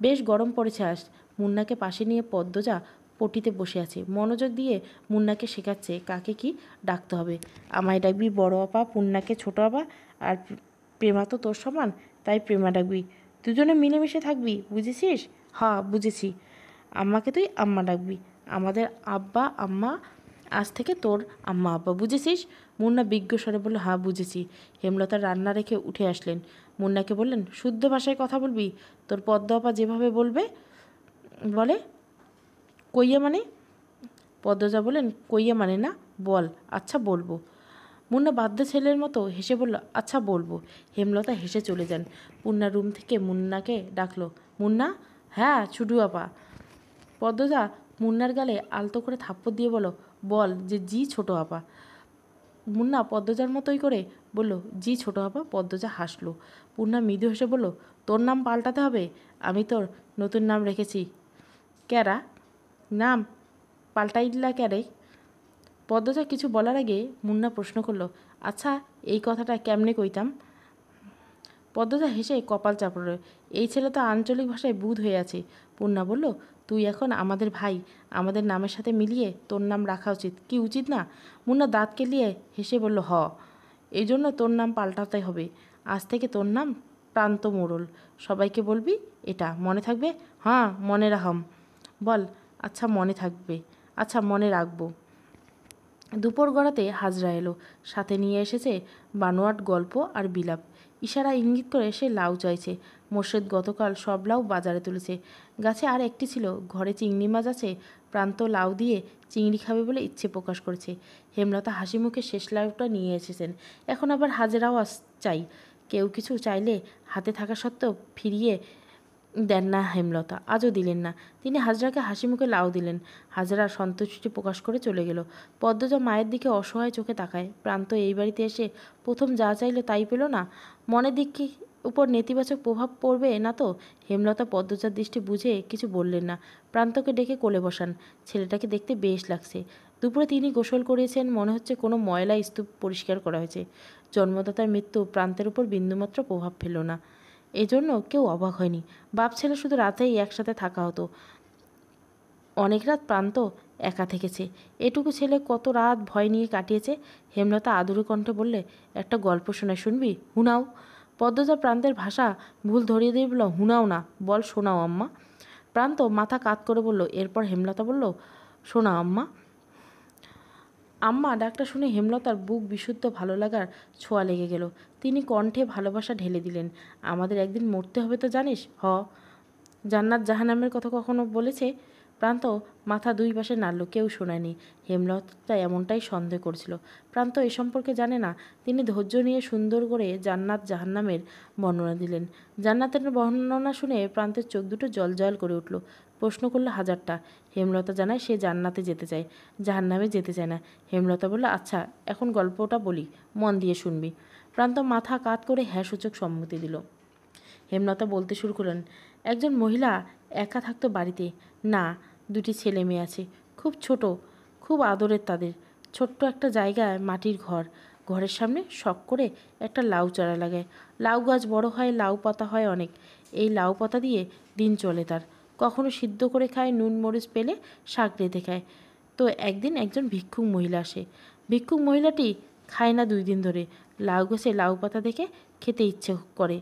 বেশ গরম পড়েছে আজ। মুন্নাকে পাশে নিয়ে পদ্মজা পটিতে বসে আছে। মনোযোগ দিয়ে মুন্নাকে শেখাচ্ছে কাকে কি ডাকতে হবে। আমায় ডাকবি বড় আপা, পূর্ণাকে ছোট আপা, আর প্রেমা তো তোর সমান, তাই প্রেমা ডাকবি। দুজনে মিলেমিশে থাকবি, বুঝেছিস? হ্যাঁ বুঝেছি। আম্মাকে তুই আম্মা ডাকবি। আমাদের আব্বা আম্মা আজ থেকে তোর আম্মা আব্বা, বুঝেছিস? মুন্না বিজ্ঞ স্বরে বলল, হ্যাঁ বুঝেছি। হেমলতা রান্না রেখে উঠে আসলেন। মুন্নাকে বললেন, শুদ্ধ ভাষায় কথা বলবি, তোর পদ্ম আপা যেভাবে বলে। কইয়া মানে? পদ্মজা বললেন, কইয়া মানে না, বল। আচ্ছা বলবো। মুন্না বাধ্য ছেলের মতো হেসে বলল, আচ্ছা বলবো। হেমলতা হেসে চলে যান। মুন্না রুম থেকে মুন্নাকে ডাকলো, মুন্না। হ্যাঁ ছুটু আপা। পদ্মজা মুন্নার গালে আলতো করে থাপ্পড় দিয়ে বল যে জি ছোট আপা। মুন্না পদ্মজার মতোই করে বলল, জি ছোট আপা। পদ্মজা হাসলো। মুন্না মৃদু হেসে বলল, তোর নাম পাল্টাতে হবে। আমি তোর নতুন নাম রেখেছি। ক্যারা? নাম পাল্টাইলা ক্যারে? পদ্মজা কিছু বলার আগে মুন্না প্রশ্ন করলো, আচ্ছা এই কথাটা কেমনে কইতাম? পদ্মজা হেসে কপাল চাপড়। এই ছেলে তো আঞ্চলিক ভাষায় বুঁদ হয়ে আছে। মুন্না বলল, তুই এখন আমাদের ভাই, আমাদের নামের সাথে মিলিয়ে তোর নাম রাখা উচিত কি উচিত না? মুন্না দাঁত কেলিয়ে হেসে বলল, এই জন্য তোর নাম পাল্টাতে হবে। আজ থেকে তোর নাম প্রান্ত মোড়ল। সবাইকে বলবি এটা, মনে থাকবে? হ্যাঁ মনে রাখম। বল, আচ্ছা মনে থাকবে, আচ্ছা মনে রাখবো। দুপুর গড়াতে হাজরা এলো। সাথে নিয়ে এসেছে বানোয়াট গল্প আর বিলাপ। ইশারা ইঙ্গিত করে সে লাউ চাইছে। মোর্শেদ গতকাল সব লাউ বাজারে তুলেছে। গাছে আর একটি ছিল, ঘরে চিংড়ি মাছ আছে। প্রান্ত লাউ দিয়ে চিংড়ি খাবে বলে ইচ্ছে প্রকাশ করেছে। হেমলতা হাসি মুখে শেষ লাউটা নিয়ে এসেছেন। এখন আবার হাজরাও চাই। কেউ কিছু চাইলে হাতে থাকা সত্ত্বেও ফিরিয়ে দেন না হেমলতা। আজও দিলেন না। তিনি হাজরাকে হাসি মুখে লাউ দিলেন। হাজরা সন্তুষ্টি প্রকাশ করে চলে গেল। পদ্মজা মায়ের দিকে অসহায় চোখে তাকায়। প্রান্ত এই বাড়িতে এসে প্রথম যা চাইল তাই পেল না। মনের দিকে উপর নেতিবাচক প্রভাব পড়বে না তো? হেমলতা পদ্মজার দৃষ্টি বুঝে কিছু বললেন না। প্রান্তকে ডেকে কোলে বসান। ছেলেটাকে দেখতে বেশ লাগছে। দুপুরে তিনি গোসল করিয়েছেন, মনে হচ্ছে কোনো ময়লা স্তূপ পরিষ্কার করা হয়েছে। জন্মদাতার মৃত্যু প্রান্তের উপর বিন্দুমাত্র প্রভাব ফেলল না। এজন্য কেউ অবাক হয়নি। বাপ ছেলে শুধু রাতেই একসাথে থাকা হতো। অনেক রাত প্রান্ত একা থেকেছে। এটুকু ছেলে কত রাত ভয় নিয়ে কাটিয়েছে। হেমলতা আদুরে কণ্ঠে বললে, একটা গল্প শোনায়, শুনবি? হুনাও। পদ্মজা প্রান্তের ভাষা ভুল ধরিয়ে দিয়ে বলল, হুনাও না, বল শোনাও আম্মা। প্রান্ত মাথা কাত করে বলল। এরপর হেমলতা বলল, শোনাও আম্মা। আম্মা ডাকটা শুনে হেমলতার বুক বিশুদ্ধ ভালো লাগার ছোঁয়া লেগে গেল। তিনি কণ্ঠে ভালোবাসা ঢেলে দিলেন। আমাদের একদিন মরতে হবে তো জানিস? জান্নাত জাহান্নামের কথা কখনো বলেছে? প্রান্ত মাথা দুই পাশে নাড়ল। কেউ শোনায়নি। হেমলতা এমনটাই সন্দেহ করছিল। প্রান্ত এ সম্পর্কে জানে না। তিনি ধৈর্য নিয়ে সুন্দর করে জান্নাত জাহান্নামের বর্ণনা দিলেন। জান্নাতের বর্ণনা শুনে প্রান্তের চোখ দুটো জল করে উঠল। প্রশ্ন করল হাজারটা। হেমলতা জানায় সে জান্নাতে যেতে চায়, জাহান্নামে যেতে চায় না। হেমলতা বলল, আচ্ছা এখন গল্পটা বলি, মন দিয়ে শুনবি। প্রান্ত মাথা কাত করে হ্যাঁ সূচক সম্মতি দিল। হেমলতা বলতে শুরু করলেন, একজন মহিলা একা থাকতো বাড়িতে। না, দুটি ছেলে মেয়ে আছে, খুব ছোট, খুব আদরের তাদের। ছোট্ট একটা জায়গায় মাটির ঘর। ঘরের সামনে শখ করে একটা লাউ চারা লাগায়। লাউ গাছ বড় হয়, লাউ পাতা হয় অনেক। এই লাউ পাতা দিয়ে দিন চলে তার। কখনো সিদ্ধ করে খায়, নুন মরিচ পেলে শাক রেঁধে খায়। তো একদিন একজন ভিক্ষুক মহিলা আসে। ভিক্ষুক মহিলাটি খায় না 2 দিন ধরে। লাউ গাছে লাউ পাতা দেখে খেতে ইচ্ছে করে।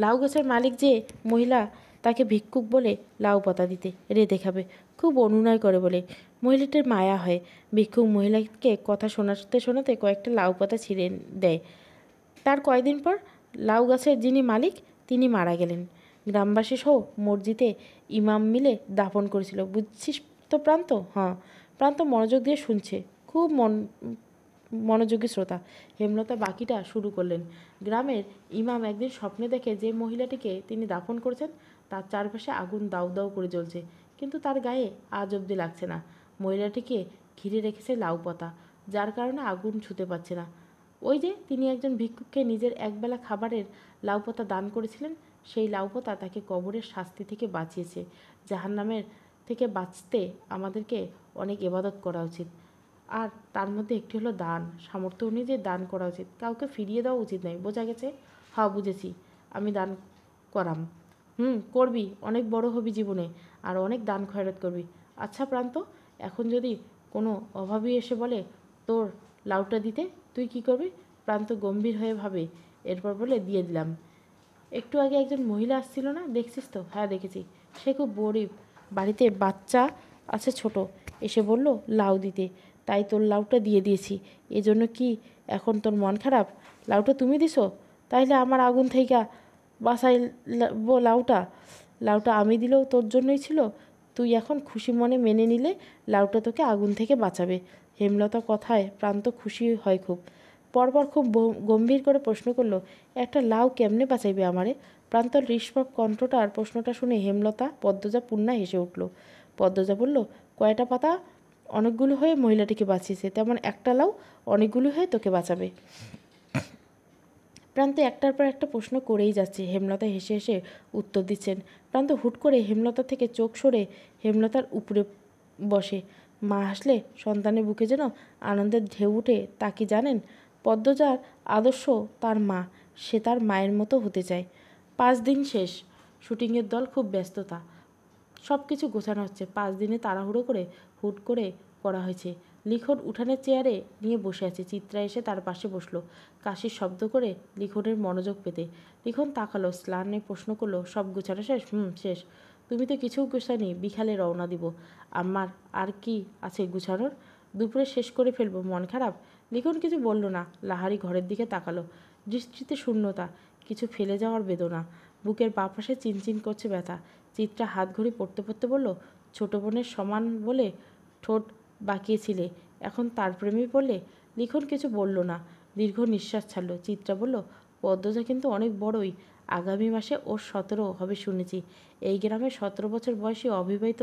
লাউ গাছের মালিক যে মহিলা, তাকে ভিক্ষুক বলে লাউ পাতা দিতে, রেঁধে খাবে। খুব অনুনয় করে বলে। মহিলাটির মায়া হয়। ভিক্ষুক মহিলাকে কথা শোনাতে শোনাতে কয়েকটা লাউ পাতা ছিঁড়ে দেয়। তার কয়েকদিন পর লাউ গাছের যিনি মালিক তিনি মারা গেলেন। গ্রামবাসী সহ মসজিদে ইমাম মিলে দাফন করেছিল। বুঝছিস তো প্রান্ত? হ্যাঁ। প্রান্ত মনোযোগ দিয়ে শুনছে, খুব মনোযোগী শ্রোতা। হেমলতা বাকিটা শুরু করলেন। গ্রামের ইমাম একদিন স্বপ্নে দেখে যে মহিলাটিকে তিনি দাফন করেছেন তার চারপাশে আগুন দাউ দাউ করে জ্বলছে, কিন্তু তার গায়ে আজ অবধি লাগছে না। মহিলাটিকে ঘিরে রেখেছে লাউ পাতা, যার কারণে আগুন ছুঁতে পারছে না। ওই যে তিনি একজন ভিক্ষুককে নিজের একবেলা খাবারের লাউ পাতা দান করেছিলেন, সেই লাউ পাতা তাকে কবরের শাস্তি থেকে বাঁচিয়েছে। জাহান্নামের থেকে বাঁচতে আমাদেরকে অনেক ইবাদত করা উচিত, আর তার মধ্যে একটি হলো দান। সামর্থ্য অনুযায়ী দান করা উচিত, কাউকে ফিরিয়ে দেওয়া উচিত নয়। বোঝা গেছে? হ্যাঁ বুঝেছি। আমি দান করাম। করবি, অনেক বড় হবি জীবনে, আর অনেক দান খয়রাত করবি। আচ্ছা প্রান্ত, এখন যদি কোনো অভাবী এসে বলে তোর লাউটা দিতে, তুই কি করবি? প্রান্ত গম্ভীর হয়ে ভাবে, এরপর বলে, দিয়ে দিলাম। একটু আগে একজন মহিলা আসছিল না, দেখছিস তো? হ্যাঁ দেখেছি। সে খুব গরিব, বাড়িতে বাচ্চা আচ্ছা ছোট এসে বলল লাউ দিতে, তাই তোর লাউটা দিয়ে দিয়েছি। এজন্য কি এখন তোর মন খারাপ? লাউটা তুমি দিছো, তাইলে আমার আগুন থেকে বাঁচাইবো লাউটা। লাউটা আমি দিলেও তোর জন্যই ছিল। তুই এখন খুশি মনে মেনে নিলে লাউটা তোকে আগুন থেকে বাঁচাবে। হেমলতা কথায় প্রান্ত খুশি হয় খুব। পরপর খুব গম্ভীর করে প্রশ্ন করলো, একটা লাউ কেমনে বাঁচাইবে আমারে? প্রান্তর নিষ্পাপ কণ্ঠটার প্রশ্নটা শুনে হেমলতা, পদ্মজা, পূর্ণা হেসে উঠল। পদ্মজা বলল, কয়টা পাতা অনেকগুলো হয়ে মহিলাটিকে বাঁচিয়েছে, তেমন একটা লাউ অনেকগুলো হয়ে তোকে বাঁচাবে। প্রান্ত একটার পর একটা প্রশ্ন করেই যাচ্ছে। হেমলতা হেসে হেসে উত্তর দিচ্ছেন। প্রান্ত হুট করে হেমলতা থেকে চোখ সরে হেমলতার উপরে বসে। মা হাসলে সন্তানের বুকে যেন আনন্দের ঢেউ উঠে। তা কি জানেন, পদ্মজার আদর্শ তার মা। সে তার মায়ের মতো হতে চায়। 5 দিন শেষ। শুটিংয়ের দল খুব ব্যস্ততা। সব কিছু গোছানো হচ্ছে। 5 দিনে তাড়াহুড়ো করে হুট করে করা হয়েছে। লিখন উঠানের চেয়ারে নিয়ে বসে আছে। চিত্রা এসে তার পাশে বসলো কাশির শব্দ করে লিখনের মনোযোগ পেতে। লিখন তাকালো, স্নানে প্রশ্ন করলো, সব গোছানো শেষ? শেষ। তুমি তো কিছু গোছানি, বিকালে রওনা দিব। আমার আর কি আছে গুছানোর? দুপুরে শেষ করে ফেলবো। মন খারাপ? লিখন কিছু বলল না। লাহারি ঘরের দিকে তাকালো। দৃষ্টিতে শূন্যতা, কিছু ফেলে যাওয়ার বেদনা। বুকের বাঁ পাশে চিনচিন করছে ব্যথা। চিত্রা হাত ঘড়ি পড়তে পড়তে বলল, ছোট বোনের সমান বলে ঠোঁট বাঁকিয়েছিলে, এখন তার প্রেমে পড়লে? লিখন কিছু বলল না, দীর্ঘ নিঃশ্বাস ছাড়ল। চিত্রা বলল, পদ্মজা কিন্তু অনেক বড়ই। আগামী মাসে ওর 17 হবে শুনেছি। এই গ্রামে 17 বছর বয়সী অবিবাহিত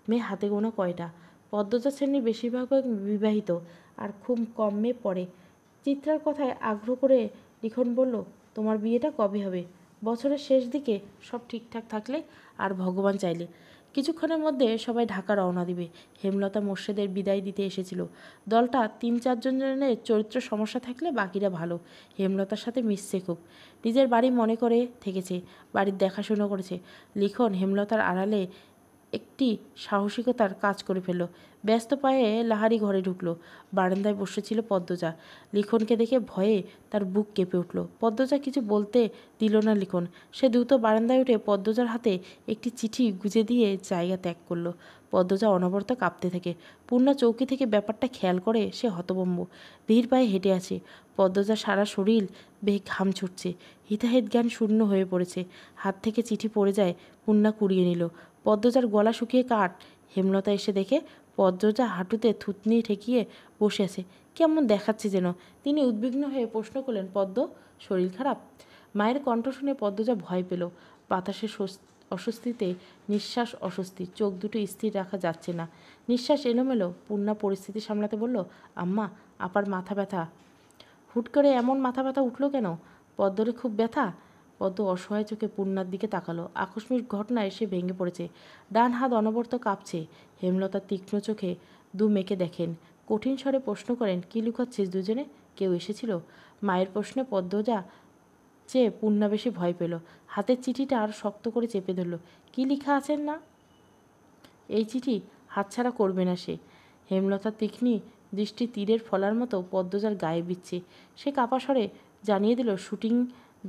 মেয়ে হাতে গোনা কয়টা? পদ্মজা শ্রেণীর বেশিরভাগ বিবাহিত, আর খুব কম মেয়ে পড়ে। চিত্রার কথায় আগ্রহ করে লিখন বলল, তোমার বিয়েটা কবে হবে? বছরের শেষ দিকে, সব ঠিকঠাক থাকলে আর ভগবান চাইলে। কিছুক্ষণের মধ্যে সবাই ঢাকা রওনা দিবে। হেমলতা মোর্শেদের বিদায় দিতে এসেছিল। দলটা 3-4 জনের চরিত্র সমস্যা থাকলে বাকিরা ভালো। হেমলতার সাথে মিশছে খুব। নিজের বাড়ি মনে করে থেকেছে, বাড়ির দেখাশোনা করেছে। লিখন হেমলতার আড়ালে একটি সাহসিকতার কাজ করে ফেলল। ব্যস্ত পায়ে লাহারি ঘরে ঢুকলো। বারান্দায় বসেছিল পদ্মজা। লিখনকে দেখে ভয়ে তার বুক কেঁপে উঠল। পদ্মজা কিছু বলতে দিল না লিখন। সে দ্রুত বারান্দায় উঠে পদ্মজার হাতে একটি চিঠি গুজে দিয়ে জায়গা ত্যাগ করলো। পদ্মজা অনবরত কাঁপতে থাকে। পূর্ণা চৌকি থেকে ব্যাপারটা খেয়াল করে। সে হতভম্ব, ধীর পায়ে হেঁটে আছে। পদ্মজা সারা শরীর বেয়ে ঘাম ছুটছে। হিতাহিত জ্ঞান শূন্য হয়ে পড়েছে। হাত থেকে চিঠি পড়ে যায়। পূর্ণা কুড়িয়ে নিল। পদ্মজার গলা শুকিয়ে কাঠ। হেমলতা এসে দেখে পদ্মজা হাঁটুতে থুতনি ঠেকিয়ে বসে আছে। কেমন দেখাচ্ছে যেন। তিনি উদ্বিগ্ন হয়ে প্রশ্ন করলেন, পদ্ম, শরীর খারাপ? মায়ের কণ্ঠ শুনে পদ্মজা ভয় পেল। বাতাসের অস্বস্তিতে নিঃশ্বাস অস্বস্তি, চোখ দুটো স্থির রাখা যাচ্ছে না, নিঃশ্বাস এলোমেলো। পূর্ণা পরিস্থিতি সামলাতে বলল, আম্মা, আপার মাথা ব্যথা। হুট করে এমন মাথা ব্যথা উঠল কেন? পদ্মরে খুব ব্যথা? পদ্ম অসহায় চোখে পূর্ণার দিকে তাকালো। আকস্মিক ঘটনায় সে ভেঙে পড়েছে। ডান হাত অনবরত কাঁপছে। হেমলতা তীক্ষ্ণ চোখে দু মেয়েকে দেখেন। কঠিন স্বরে প্রশ্ন করেন, কি লুকাচ্ছিস দুজনে? কেউ এসেছিল? মায়ের প্রশ্নে পদ্মজা চেয়ে পূর্ণা বেশি ভয় পেল। হাতের চিঠিটা আর শক্ত করে চেপে ধরল। কি লেখা আছেন না? এই চিঠি হাতছাড়া করবে না সে। হেমলতা তীক্ষ্ণ দৃষ্টি তীরের ফলার মতো পদ্মজার গায়ে বিচ্ছে। সে কাপা স্বরে জানিয়ে দিল, শুটিং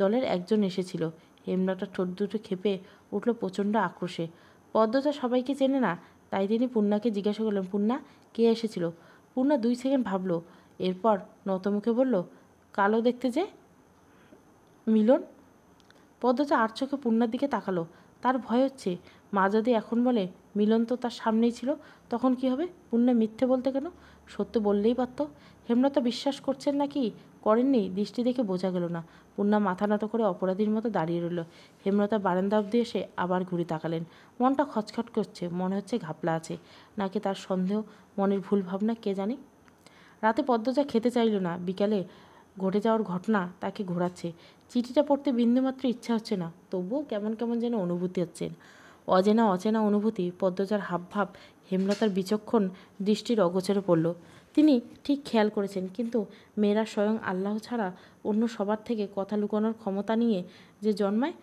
দলের একজন এসেছিল। হেমলতার ঠোঁট দুটো খেপে উঠল প্রচণ্ড আক্রোশে। পদ্মজা সবাইকে চেনে না, তাই তিনি পূর্ণাকে জিজ্ঞাসা করলেন, পূর্ণা, কে এসেছিল? পূর্ণা 2 সেকেন্ড ভাবল, এরপর নতমুখে বলল, কালো দেখতে যে মিলন। পদ্মজা আর চোখে পূর্ণার দিকে তাকালো। তার ভয় হচ্ছে, মা যদি এখন বলে মিলন তো তার সামনেই ছিল, তখন কি হবে? পূর্ণা মিথ্যে বলতে কেন? সত্য বললেই পারত। হেমলতা বিশ্বাস করছেন নাকি করেননি দৃষ্টি দেখে বোঝা গেল না। পূর্ণা মাথা নত করে অপরাধীর মতো দাঁড়িয়ে রইল। হেমলতা বারান্দা অব্দি এসে আবার ঘুরে তাকালেন। মনটা খচখচ করছে, মনে হচ্ছে ঘাপলা আছে, নাকি তার সন্দেহ, মনের ভুল ভাবনা, কে জানে। রাতে পদ্মজা খেতে চাইল না। বিকালে ঘটে যাওয়ার ঘটনা তাকে ঘোরাচ্ছে। চিঠিটা পড়তে বিন্দুমাত্র ইচ্ছা হচ্ছে না, তবুও কেমন কেমন যেন অনুভূতি হচ্ছে। অচেনা অচেনা অনুভূতি। পদ্মজার হাবভাব হেমলতার বিচক্ষণ দৃষ্টির অগোচরে পড়ল। তিনি ঠিক খেয়াল করেছেন, কিন্তু মেয়েরা স্বয়ং আল্লাহ ছাড়া অন্য সবার থেকে কথা লুকানোর ক্ষমতা নিয়ে যে জন্মায়,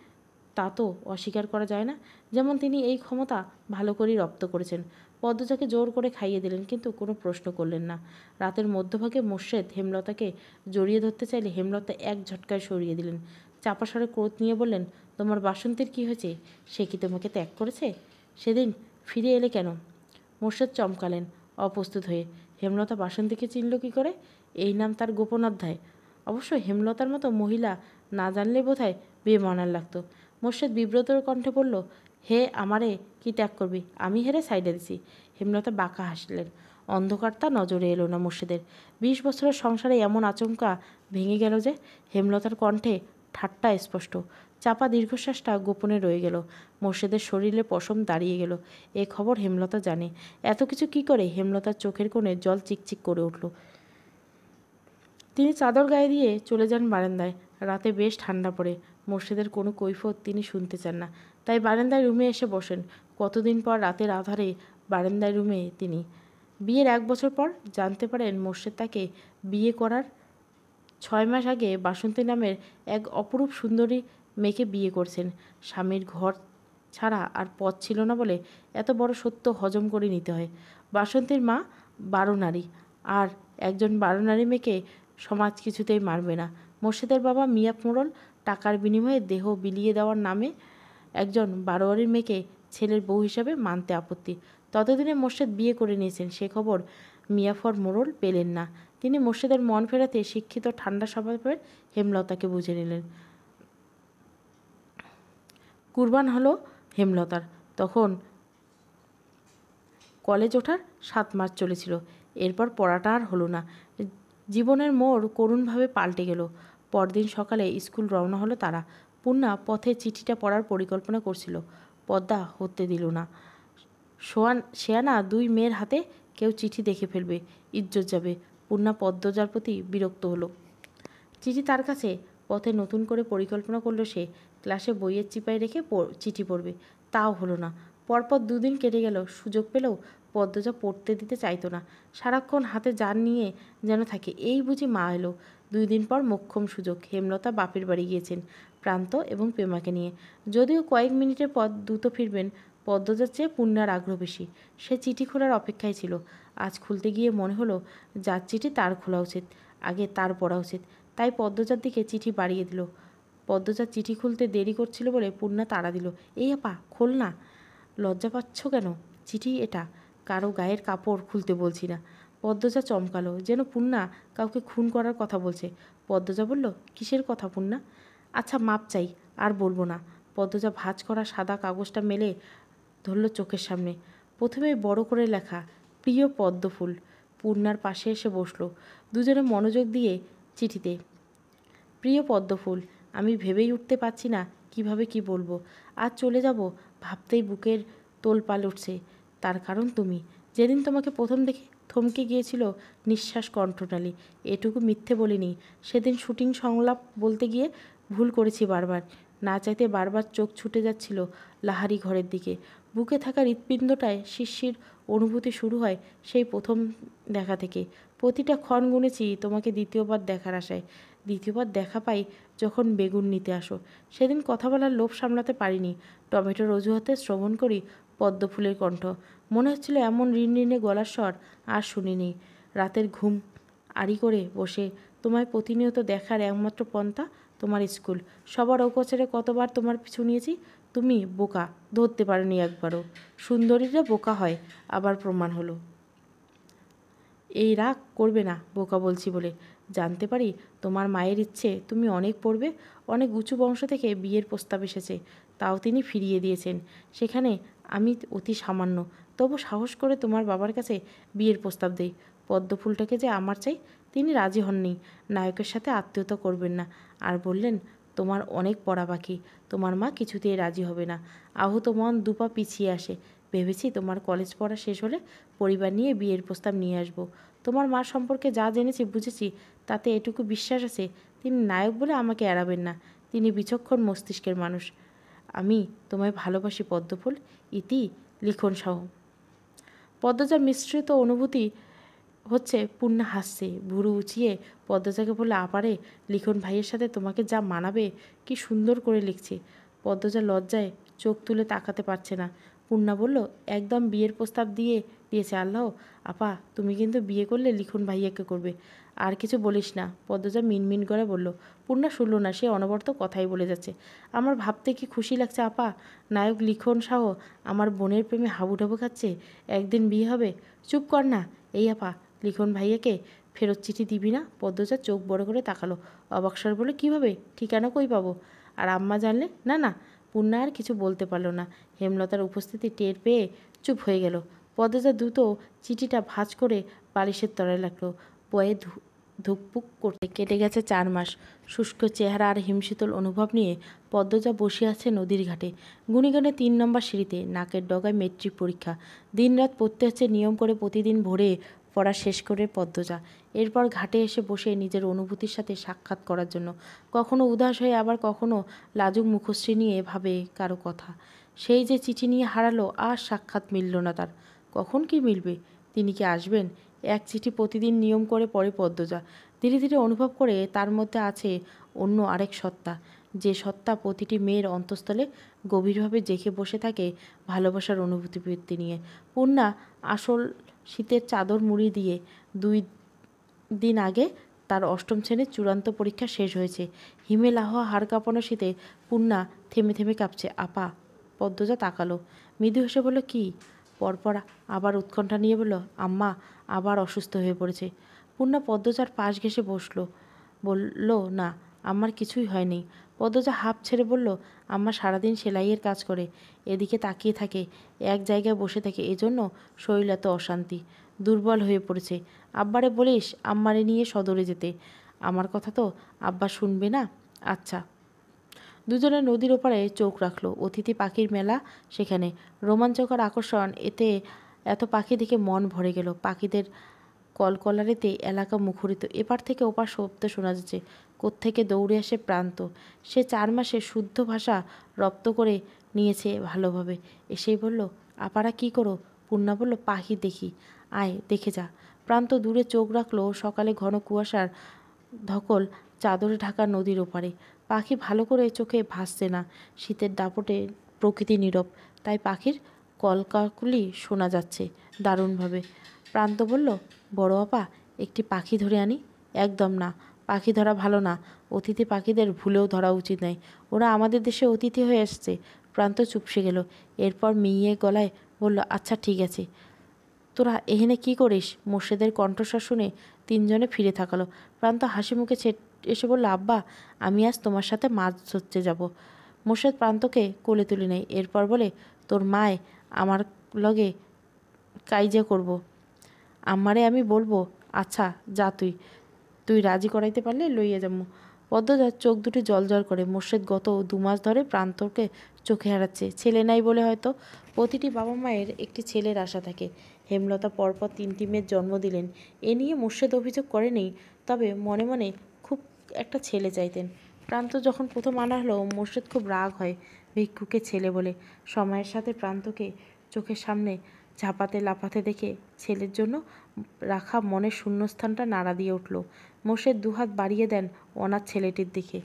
তা তো অস্বীকার করা যায় না। যেমন তিনি এই ক্ষমতা ভালো করেই রপ্ত করেছেন। পদ্মজাকে জোর করে খাইয়ে দিলেন, কিন্তু কোনো প্রশ্ন করলেন না। রাতের মধ্যভাগে মোর্শেদ হেমলতাকে জড়িয়ে ধরতে চাইলে হেমলতা এক ঝটকায় সরিয়ে দিলেন। চাপা স্বরে ক্রোধ নিয়ে বললেন, তোমার বাসন্তীর কী হয়েছে? সে কি তোমাকে ত্যাগ করেছে? সেদিন ফিরে এলে কেন? মোর্শেদ চমকালেন অপ্রস্তুত হয়ে। হেমলতা বাসন্তীকে চিনল কী করে? এই নাম তার গোপন অধ্যায়। অবশ্য হেমলতার মতো মহিলা না জানলে বোধহয় বিয়ে মানার লাগতো। মোর্শেদ বিব্রতর কণ্ঠে বলল, হে আমারে কি ত্যাগ করবি? আমি হেরে সাইডে দিছি। হেমলতা বাঁকা হাসলেন। অন্ধকারটা নজরে এলো না মোর্শেদের। 20 বছরের সংসারে এমন আচমকা ভেঙে গেল যে। হেমলতার কণ্ঠে ঠাট্টা স্পষ্ট। চাপা দীর্ঘশ্বাসটা গোপনে রয়ে গেল। মোর্শেদের শরীরে পশম দাঁড়িয়ে গেল। এ খবর হেমলতা জানে। এত কিছু কি করে? হেমলতার চোখের কোণে জল চিকচিক করে উঠল। তিনি চাদর গায়ে দিয়ে চলে যান বারান্দায়। রাতে বেশ ঠান্ডা পড়ে। মোর্শেদের কোনো কৈফিয়ত তিনি শুনতে চান না, তাই বারান্দায় রুমে এসে বসেন। কতদিন পর রাতের আধারে বারান্দায় রুমে তিনি। বিয়ের 1 বছর পর জানতে পারেন মোর্শেদ তাকে বিয়ে করার 6 মাস আগে বাসন্তী নামের এক অপরূপ সুন্দরী মেয়েকে বিয়ে করছেন। স্বামীর ঘর ছাড়া আর পথ ছিল না বলে এত বড় সত্য হজম করে নিতে হয়। বাসন্তীর মা 12 নারী, আর একজন 12 নারী মেয়েকে সমাজ কিছুতেই মারবে না। মোর্শেদের বাবা মিয়াপ মোড়ল টাকার বিনিময়ে দেহ বিলিয়ে দেওয়ার নামে একজন 12 মেয়েকে ছেলের বউ হিসাবে মানতে আপত্তি। ততদিনে মোর্শেদ বিয়ে করে নিয়েছেন, সে খবর মিয়াফর মোড়ল পেলেন না। তিনি মোর্শেদের মন ফেরাতে শিক্ষিত ঠান্ডা স্বভাবের হেমলতাকে বুঝে নিলেন। কুরবান হলো হেমলতার। তখন কলেজ ওঠার 7 মাস চলেছিল। এরপর পড়াটা আর হলো না। জীবনের মোড় করুণভাবে পাল্টে গেল। পরদিন সকালে স্কুল রওনা হলো তারা। পূর্ণা পথে চিঠিটা পড়ার পরিকল্পনা করছিল। পদ্মা হতে দিল না। শেয়ানা 2 মেয়ের হাতে কেউ চিঠি দেখে ফেলবে, ইজ্জত যাবে। পূর্ণা পদ্মজার প্রতি বিরক্ত হলো। চিঠি তার কাছে। পথে নতুন করে পরিকল্পনা করলো সে ক্লাসে বইয়ের চিপায় রেখে চিঠি পড়বে। তাও হলো না। পরপর 2 দিন কেটে গেল। সুযোগ পেলেও পদ্মজা পড়তে দিতে চাইতো না। সারাক্ষণ হাতে জার নিয়ে যেন থাকে। এই বুঝি মা এলো। 2 দিন পর মোক্ষম সুযোগ। হেমলতা বাপের বাড়ি গিয়েছেন প্রান্ত এবং প্রেমাকে নিয়ে। যদিও কয়েক মিনিটের পর দ্রুত ফিরবেন, পদ্মজার চেয়ে পূর্ণার আগ্রহ বেশি। সে চিঠি খোলার অপেক্ষায় ছিল। আজ খুলতে গিয়ে মনে হলো যার চিঠি তার খোলা উচিত, আগে তার পড়া উচিত। তাই পদ্মজার দিকে চিঠি বাড়িয়ে দিল। পদ্মজার চিঠি খুলতে দেরি করছিল বলে পূর্ণা তাড়া দিল। এই আপা, খোল না। লজ্জা পাচ্ছ কেন? চিঠি এটা, কারো গায়ের কাপড় খুলতে বলছি না। পদ্মজা চমকালো, যেন পূর্ণা কাউকে খুন করার কথা বলছে। পদ্মজা বলল, কিসের কথা পূর্ণা? আচ্ছা মাপ চাই, আর বলবো না। পদ্মজা ভাঁজ করা সাদা কাগজটা মেলে ধরল চোখের সামনে। প্রথমে বড় করে লেখা, প্রিয় পদ্মফুল। পূর্ণার পাশে এসে বসলো। দুজনে মনোযোগ দিয়ে চিঠিতে। প্রিয় পদ্মফুল, আমি ভেবেই উঠতে পারছি না কিভাবে কি বলবো। আজ চলে যাব ভাবতেই বুকের তোলপাল উঠছে। তার কারণ তুমি। যেদিন তোমাকে প্রথম দেখে থমকে গিয়েছিল নিঃশ্বাস কণ্ঠনালী। এটুকু মিথ্যে বলিনি। সেদিন শুটিং সংলাপ বলতে গিয়ে ভুল করেছি বারবার। না চাইতে বারবার চোখ ছুটে যাচ্ছিল লাহারি ঘরের দিকে। বুকে থাকা হৃৎপিণ্ডটায় শিরশির অনুভূতি শুরু হয় সেই প্রথম দেখা থেকে। প্রতিটা ক্ষণ গুনেছি তোমাকে দ্বিতীয়বার দেখার আশায়। দ্বিতীয়বার দেখা পাই যখন বেগুন নিতে আসো। সেদিন কথা বলার লোভ সামলাতে পারিনি। টমেটোর অজুহাতে শ্রবণ করি পদ্মফুলের কণ্ঠ। মনে হচ্ছিল এমন ঋণঋণে গলার স্বর আর শুনিনি। রাতের ঘুম আড়ি করে বসে তোমায় প্রতিনিয়ত দেখার একমাত্র পন্থা তোমার স্কুল। সবার অগোচরে কতবার তোমার পিছু নিয়েছি। তুমি বোকা, ধরতে পারোনি একবারও। সুন্দরীরা বোকা হয়, আবার প্রমাণ হলো। এই রাগ করবে না বোকা বলছি বলে। জানতে পারি তোমার মায়ের ইচ্ছে তুমি অনেক পড়বে। অনেক উঁচু বংশ থেকে বিয়ের প্রস্তাব এসেছে, তাও তিনি ফিরিয়ে দিয়েছেন। সেখানে আমি অতি সামান্য, তবু সাহস করে তোমার বাবার কাছে বিয়ের প্রস্তাব দেই। পদ্মফুলটাকে যে আমার চাই। তিনি রাজি হননি। নায়কের সাথে আত্মীয়তা করবেন না, আর বললেন তোমার অনেক পড়া বাকি, তোমার মা কিছুতেই রাজি হবে না। আহত মন 2 পা পিছিয়ে আসে। ভেবেছি তোমার কলেজ পড়া শেষ হলে পরিবার নিয়ে বিয়ের প্রস্তাব নিয়ে আসবো। তোমার মা সম্পর্কে যা জেনেছি বুঝেছি, তাতে এটুকু বিশ্বাস আছে তিনি নায়ক বলে আমাকে এড়াবেন না। তিনি বিচক্ষণ মস্তিষ্কের মানুষ। আমি তোমায় ভালোবাসি পদ্মফুল। ইতি লিখন সহ। পদ্মজার মিশ্রিত অনুভূতি হচ্ছে। পূর্ণা হাসছে, ভুরু উঁচিয়ে পদ্মজাকে বলে, আপারে লিখন ভাইয়ের সাথে তোমাকে যা মানাবে, কি সুন্দর করে লিখছে। পদ্মজা লজ্জায় চোখ তুলে তাকাতে পারছে না। পূর্ণা বলল, একদম বিয়ের প্রস্তাব দিয়েছে আল্লাহ। আপা, তুমি কিন্তু বিয়ে করলে লিখন ভাইয়াকে করবে। আর কিছু বলিস না, পদ্মজা মিনমিন করে বলল। পূর্ণা শুনল না, সে অনবরত কথাই বলে যাচ্ছে। আমার ভাবতে কি খুশি লাগছে আপা, নায়ক লিখন শাহ আমার বোনের প্রেমে হাবুডাবু খাচ্ছে। একদিন বিয়ে হবে। চুপ কর না। এই আপা, লিখন ভাইয়াকে ফেরত চিঠি দিবি না? পদ্মজা চোখ বড় করে তাকালো। অবাকস্বর বলে, কীভাবে? ঠিকানা কই পাবো? আর আম্মা জানলে? না না। পূর্ণা আর কিছু বলতে পারল না। হেমলতার উপস্থিতি টের পেয়ে চুপ হয়ে গেল। পদ্মজা দ্রুত চিঠিটা ভাঁজ করে বালিশের তলায় লাগলো। বয়ে ধুকপুক করতে কেটে গেছে 4 মাস। শুষ্ক চেহারা আর হিমশীতল অনুভব নিয়ে পদ্মজা বসে আছে নদীর ঘাটে। গুণিগানে 3 নম্বর সিঁড়িতে, নাকের ডগায় মেট্রিক পরীক্ষা। দিনরাত পড়তে হচ্ছে নিয়ম করে, প্রতিদিন ভোরে পড়া শেষ করে পদ্মজা এরপর ঘাটে এসে বসে নিজের অনুভূতির সাথে সাক্ষাৎ করার জন্য। কখনো উদাস হয়ে, আবার কখনো লাজুক মুখশ্রী নিয়ে ভাবে কারো কথা। সেই যে চিঠি নিয়ে হারালো, আর সাক্ষাৎ মিলল না তার। কখন কি মিলবে? তিনি কি আসবেন? এক চিঠি প্রতিদিন নিয়ম করে পড়ে পদ্মজা। ধীরে ধীরে অনুভব করে তার মধ্যে আছে অন্য আরেক সত্তা, যে সত্তা প্রতিটি মেয়ের অন্তঃস্থলে গভীরভাবে জেঁকে বসে থাকে ভালোবাসার অনুভূতি নিয়ে। পূর্ণা আসল শীতের চাদর মুড়ি দিয়ে 2 দিন আগে তার 8ম শ্রেণীর চূড়ান্ত পরীক্ষা শেষ হয়েছে। হিমেল আবহাওয়া, হাড় কাঁপানো শীতে পূর্ণা থেমে থেমে কাঁপছে। আপা। পদ্মজা তাকালো, মৃদু হেসে বলল, কি? পরপর আবার উৎকণ্ঠা নিয়ে বলল, আম্মা আবার অসুস্থ হয়ে পড়েছে। পূর্ণা পদ্মজার পাশ ঘেঁষে বলল, না, আমার কিছুই হয়নি। পদ্মজা হাঁপ ছেড়ে বলল, আম্মা সারাদিন সেলাইয়ের কাজ করে, এদিকে তাকিয়ে থাকে, এক জায়গায় বসে থাকে, এজন্য শরীর এত অশান্তি, দুর্বল হয়ে পড়েছে। আব্বারে বলিস আম্মারে নিয়ে সদরে যেতে। আমার কথা তো আব্বা শুনবে না? আচ্ছা। দুজনে নদীর ওপারে চোখ রাখলো। অতিথি পাখির মেলা সেখানে, রোমাঞ্চকর আকর্ষণ। এত পাখি দেখে মন ভরে গেল। পাখিদের কলকলারিতে এলাকা মুখরিত। এপার থেকে ওপার শব্দ শোনা যাচ্ছে। কোত্থেকে দৌড়ে আসে প্রান্ত। সে 4 মাসে শুদ্ধ ভাষা রপ্ত করে নিয়েছে ভালোভাবে। এসেই বলল, আপারা কি করো? পূর্ণা বলল, পাখি দেখি। আয়, দেখে যা। প্রান্ত দূরে চোখ রাখলো সকালে ঘন কুয়াশার ধকল চাদরে ঢাকা নদীর ওপারে। পাখি ভালো করে চোখে ভাসছে না। শীতের দাপটে প্রকৃতি নীরব, তাই পাখির কলকাকলি শোনা যাচ্ছে দারুণভাবে। প্রান্ত বলল, বড় আপা, একটি পাখি ধরে আনি। একদম না, পাখি ধরা ভালো না। অতিথি পাখিদের ভুলেও ধরা উচিত নয়। ওরা আমাদের দেশে অতিথি হয়ে এসছে। প্রান্ত চুপসে গেল। এরপর মিইয়ে গলায় বলল, আচ্ছা ঠিক আছে, তোরা এখানে কি করিস? মোর্শেদের কণ্ঠস্বর শুনে 3 জনে ফিরে থাকালো। প্রান্ত হাসি মুখে এসে বলল, আব্বা, আমি আজ তোমার সাথে মাছ ধরতে যাব। মোর্শেদ প্রান্তকে কোলে তুলে নেয়। এরপর বলে, তোর মায় আমার লগে কাইজা করব। আমারে আমি বলবো, আচ্ছা যা, তুই রাজি করাইতে পারলে লইয়া যাবো। পদ্মজার চোখ দুটি জল করে। মোর্শেদ গত 2 মাস ধরে প্রান্তকে চোখে হারাচ্ছে। ছেলে নাই বলে হয়তো। প্রতিটি বাবা মায়ের একটি ছেলের আশা থাকে। হেমলতা পরপর 3টি মেয়ের জন্ম দিলেন। এ নিয়ে মোর্শেদ অভিযোগ করেনি, তবে মনে মনে খুব একটা ছেলে চাইতেন। প্রান্ত যখন প্রথম আনা হলো, মোর্শেদ খুব রাগ হয় ভিক্ষুকে ছেলে বলে। সময়ের সাথে প্রান্তকে চোখের সামনে ঝাঁপাতে লাফাতে দেখে ছেলের জন্য রাখা মনের শূন্যস্থানটা নাড়া দিয়ে উঠল। মোর্শেদ 2 হাত বাড়িয়ে দেন অনাথ ছেলেটির দিকে।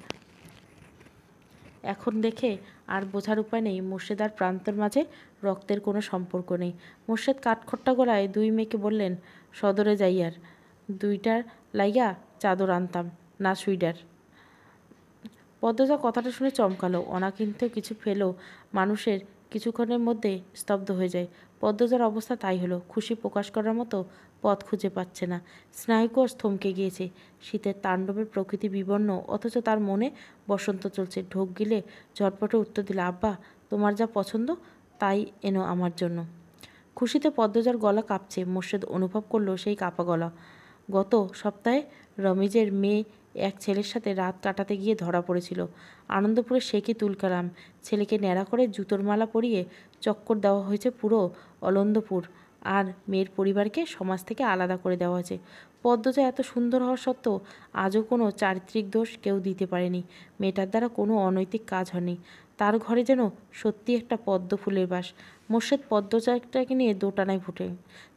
এখন দেখে আর বোঝার উপায় নেই, মোর্শেদ আর প্রান্তর মাঝে রক্তের কোনো সম্পর্ক নেই। মোর্শেদ কাঠখোট্টা গলায় 2 মেয়েকে বললেন, সদরে যাইয়ার 2টার লাইয়া চাদর আনতাম না সুইডার। পদ্মজা কথাটা শুনে চমকালো। অনাকিন্তেও কিছু ফেলো মানুষের কিছুক্ষণের মধ্যে স্তব্ধ হয়ে যায়। পদ্মজার অবস্থা তাই হলো। খুশি প্রকাশ করার মতো পথ খুঁজে পাচ্ছে না। স্নায়ুকোষ থমকে গিয়েছে। শীতের তাণ্ডবে প্রকৃতি বিবর্ণ, অথচ তার মনে বসন্ত চলছে। ঢোক গিলে ঝটপটে উত্তর দিল, আব্বা, তোমার যা পছন্দ তাই এনো আমার জন্য। খুশিতে পদ্মজার গলা কাঁপছে। মোর্শেদ অনুভব করলো সেই কাঁপা গলা। গত সপ্তাহে রমিজের মেয়ে এক ছেলের সাথে রাত কাটাতে গিয়ে ধরা পড়েছিল। আনন্দপুরে সে কি তুলকালাম। ছেলেকে ন্যাড়া করে জুতোর মালা পরিয়ে চক্কর দেওয়া হয়েছে পুরো অলন্দপুর, আর মেয়ের পরিবারকে সমাজ থেকে আলাদা করে দেওয়া হয়েছে। পদ্মজা এত সুন্দর হওয়া সত্ত্বেও আজও কোনো চারিত্রিক দোষ কেউ দিতে পারেনি। মেয়েটার দ্বারা কোনো অনৈতিক কাজ হয়নি। তার ঘরে যেন সত্যি একটা পদ্ম ফুলের বাস। মোর্শেদ পদ্মজাটাকে নিয়ে দোটানায় ফুটে।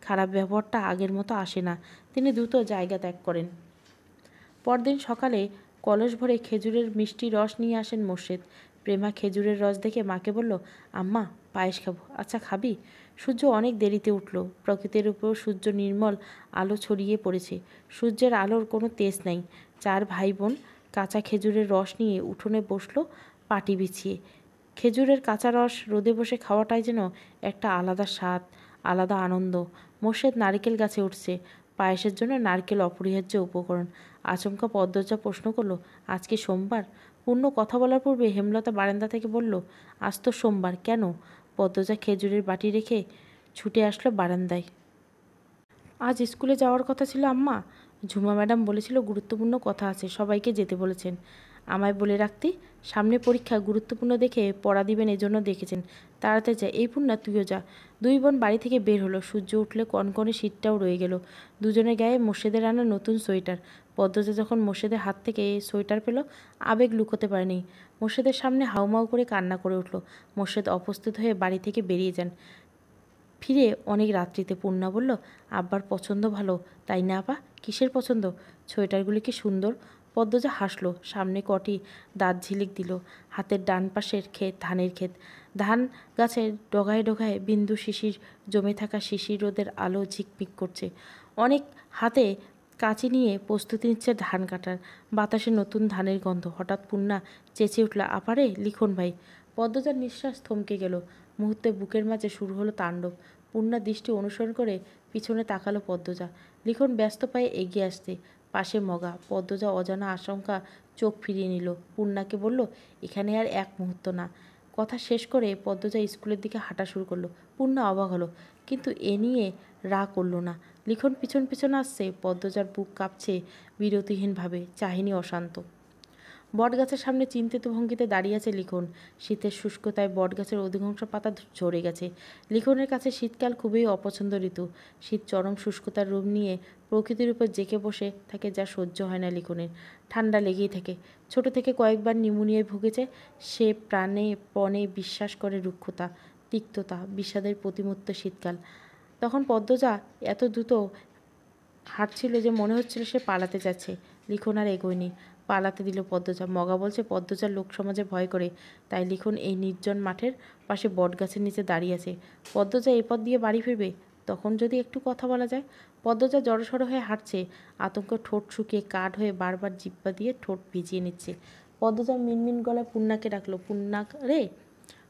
খারাপ ব্যবহারটা আগের মতো আসে না। তিনি দ্রুত জায়গা ত্যাগ করেন। পরদিন সকালে কলস ভরে খেজুরের মিষ্টি রস নিয়ে আসেন মোর্শেদ। প্রেমা খেজুরের রস দেখে মাকে বলল, আম্মা, পায়েস খাবো। আচ্ছা খাবি? সূর্য অনেক দেরিতে উঠল। প্রকৃতির উপর সূর্য নির্মল আলো ছড়িয়ে পড়েছে। সূর্যের আলোর কোনো তেজ নাই। 4 ভাই বোন কাঁচা খেজুরের রস নিয়ে উঠোনে বসলো পাটি বিছিয়ে। খেজুরের কাঁচা রস রোদে বসে খাওয়াটাই যেন একটা আলাদা স্বাদ, আলাদা আনন্দ। মোর্শেদ নারকেল গাছে উঠছে। পায়েসের জন্য নারকেল অপরিহার্য উপকরণ। আচমকা পদ্মজা প্রশ্ন করলো, আজ কি সোমবার? পূর্ণ কথা বলার পূর্বে হেমলতা বারান্দা থেকে বলল, আজ তো সোমবার, কেন? পদ্মজা খেজুরের বাটি রেখে ছুটে আসলো বারান্দায়। আজ স্কুলে যাওয়ার কথা ছিল আম্মা। ঝুমা ম্যাডাম বলেছিল গুরুত্বপূর্ণ কথা আছে, সবাইকে যেতে বলেছেন। আমায় বলে রাখতে, সামনে পরীক্ষা, গুরুত্বপূর্ণ দেখে পড়া দিবেন, এজন্য দেখেছেন। তাড়াতাড়ি যা। এই পূর্ণা, তুইও যা। 2 বোন বাড়ি থেকে বের হলো। সূর্য উঠলে কনকনে শীতটাও রয়ে গেল। দুজনের গায়ে মোর্শেদের আনা নতুন সোয়েটার। পদ্মজা যখন মোর্শেদের হাত থেকে সোয়েটার পেল, আবেগ লুকোতে পারেনি। মোর্শেদের সামনে হাউমাউ করে কান্না করে উঠল। মোর্শেদ অপ্রস্তুত হয়ে বাড়ি থেকে বেরিয়ে যান। ফিরে অনেক রাত্রিতে পূর্ণা বলল, আব্বার পছন্দ ভালো, তাই না আপা? কিসের পছন্দ? সোয়েটারগুলি কি সুন্দর। পদ্মজা হাসলো। সামনে কটি দাঁত ঝিলিক দিল। হাতের ডান পাশের ক্ষেত ধানের ক্ষেত। ধান গাছের ডগায় ডগায় বিন্দু শিশির জমে থাকা শিশির রোদের আলো ঝিকমিক করছে। অনেক হাতে কাঁচি নিয়ে প্রস্তুতি নিচ্ছে ধান কাটার। বাতাসে নতুন ধানের গন্ধ। হঠাৎ পূর্ণা চেঁচিয়ে উঠল, আপারে, লিখন ভাই। পদ্মজার নিঃশ্বাস থমকে গেল। মুহূর্তে বুকের মাঝে শুরু হলো তাণ্ডব। পূর্ণা দৃষ্টি অনুসরণ করে পিছনে তাকালো পদ্মজা। লিখন ব্যস্ত পায়ে এগিয়ে আসতে। পাশে মগা। পদ্মজা অজানা আশঙ্কা চোখ ফিরিয়ে নিল। পূর্ণাকে বলল, এখানে আর এক মুহূর্ত না। কথা শেষ করে পদ্মজা স্কুলের দিকে হাঁটা শুরু করলো। পূর্ণা অবাক হলো, কিন্তু এ নিয়ে রাগ করল না। লিখন পিছন পিছন আসছে। পদ্মজার বুক কাঁপছে বিরতিহীনভাবে। চাহিনি অশান্ত। বটগাছের সামনে চিন্তিত ভঙ্গিতে দাঁড়িয়ে আছে লিখন। শীতের শুষ্কতায় বটগাছের অধিকাংশ পাতা ঝরে গেছে। লিখনের কাছে শীতকাল খুবই অপছন্দ ঋতু। শীত চরম শুষ্কতার রূপ নিয়ে প্রকৃতির উপর জেঁকে বসে থাকে, যা সহ্য হয় না লিখনের। ঠান্ডা লেগেই থাকে। ছোট থেকে কয়েকবার নিউমোনিয়ায় ভুগেছে। সে প্রাণে পণে বিশ্বাস করে রুক্ষতা, তিক্ততা, বিষাদের প্রতিমূর্ত শীতকাল। তখন পদ্মজা এত দ্রুত হাঁটছিল যে মনে হচ্ছিল সে পালাতে যাচ্ছে। লিখন আর এগোয়নি। পালাতে দিল পদ্মজা। মগা বলছে পদ্মজার লোক সমাজে ভয় করে, তাই লিখন এই নির্জন মাঠের পাশে বটগাছের নিচে দাঁড়িয়ে আছে। পদ্মজা এ পথ দিয়ে বাড়ি ফিরবে, তখন যদি একটু কথা বলা যায়। পদ্মজা জড়সড় হয়ে হাঁটছে। আতঙ্ক ঠোঁট শুকিয়ে কাঠ হয়ে বারবার জিব্বা দিয়ে ঠোঁট ভিজিয়ে নিচ্ছে। পদ্মজা মিনমিন গলায় পূর্ণাকে ডাকলো, পূর্ণা রে।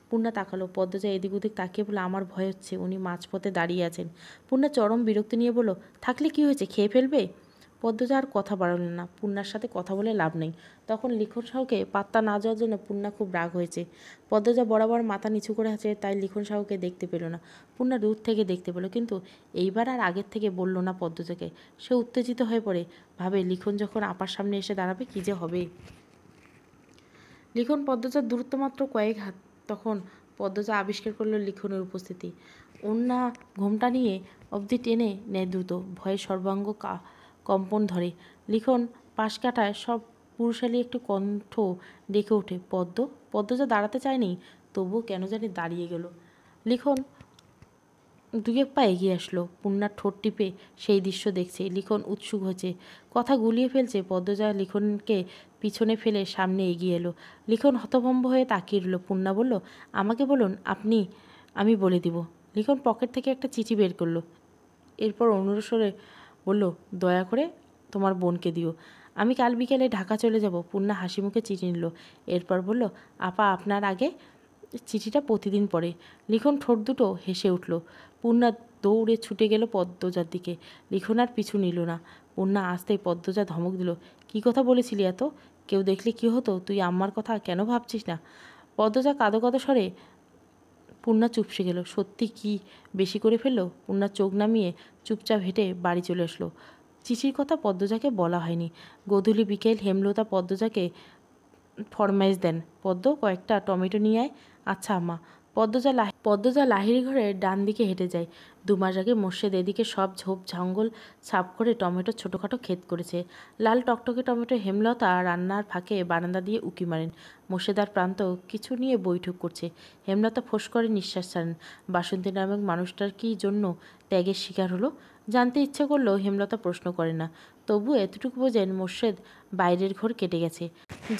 পূর্ণা তাকালো। পদ্মজা এদিক ওদিক তাকিয়ে বলে, আমার ভয় হচ্ছে, উনি মাঝপথে দাঁড়িয়ে আছেন। পূর্ণা চরম বিরক্তি নিয়ে বলল, থাকলে কি হয়েছে, খেয়ে ফেলবে? পদ্মজা আর কথা বাড়ালেন না। পূর্ণার সাথে কথা বলে লাভ নেই। তখন লিখন সাহুকে পাত্তা না যাওয়ার জন্য পূর্ণা খুব রাগ হয়েছে। পদ্মজা বরাবর মাথা নিচু করে আছে, তাই লিখন সাহুকে দেখতে পেল না। পূর্ণা দূর থেকে দেখতে পেল, কিন্তু এইবার আর আগের থেকে বলল না পদ্মজাকে। সে উত্তেজিত হয়ে পড়ে। ভাবে, লিখন যখন আপার সামনে এসে দাঁড়াবে, কী যে হবে। লিখন পদ্মজার দূরত্ব মাত্র কয়েক হাত। তখন পদ্মজা আবিষ্কার করলো লিখনের উপস্থিতি। ওড়না ঘোমটা নিয়ে অবধি টেনে নেয় দ্রুত। ভয়ে সর্বাঙ্গ কম্পন ধরে। লিখন পাশ কাটায় সব পুরুষালী একটু কণ্ঠ ডেকে ওঠে, পদ্ম। পদ্মজা দাঁড়াতে চায়নি, তবুও কেন জানি দাঁড়িয়ে গেল। লিখন 2-1 পা এগিয়ে আসলো। পূর্ণার ঠোঁট টিপে সেই দৃশ্য দেখছে। লিখন উৎসুক হয়েছে, কথা গুলিয়ে ফেলছে। পদ্মজা লিখনকে পিছনে ফেলে সামনে এগিয়ে এলো। লিখন হতভম্ব হয়ে তাকিয়ে রইল। পূর্ণা বলল, আমাকে বলুন, আমি বলে দিব। লিখন পকেট থেকে একটা চিঠি বের করলো। এরপর অনুরসরে বলল, দয়া করে তোমার বোনকে দিও, আমি কাল বিকেলে ঢাকা চলে যাব। পূর্ণা হাসি মুখে চিঠি নিল। এরপর বলল, আপা আপনার আগে চিঠিটা প্রতিদিন পড়ে। লিখন ঠোঁট দুটো হেসে উঠল। পূর্ণা দৌড়ে ছুটে গেল পদ্মজার দিকে। লিখন আর পিছু নিল না। পূর্ণা আসতেই পদ্মজা ধমক দিল, কী কথা বলেছিলি এত? কেউ দেখলে কী হতো? তুই আম্মার কথা কেন ভাবছিস না? পদ্মজা কাঁদো কাঁদো স্বরে। পূর্ণা চুপসে গেল। সত্যি কি বেশি করে ফেললো? পূর্ণা চোখ নামিয়ে চুপচাপ হেঁটে বাড়ি চলে আসলো। চিঠির কথা পদ্মজাকে বলা হয়নি। গোধূলি বিকেল হেমলতা পদ্মজাকে ফরমাইশ দেন, পদ্ম, কয়েকটা টমেটো নিয়ে আয়। আচ্ছা আম্মা। পদ্মজা লাহিড়ি ঘরের ডান দিকে হেঁটে যায়। 2 মাস আগে মোর্শেদ এদিকে সব ঝোপ ঝাঙ্গল সাফ করে টমেটোর ছোটোখাটো ক্ষেত করেছে। লাল টকটকে টমেটো হেমলতা রান্নার ফাঁকে বারান্দা দিয়ে উঁকি মারেন। মোর্শেদ আর প্রান্ত কিছু নিয়ে বৈঠক করছে। হেমলতা ফোঁস করে নিঃশ্বাস ছাড়েন। বাসন্তী নামক মানুষটার কি জন্য ত্যাগের শিকার হলো? জানতে ইচ্ছে করলেও হেমলতা প্রশ্ন করে না। তবু এতটুকু বোঝেন মোর্শেদ বাইরের ঘর কেটে গেছে,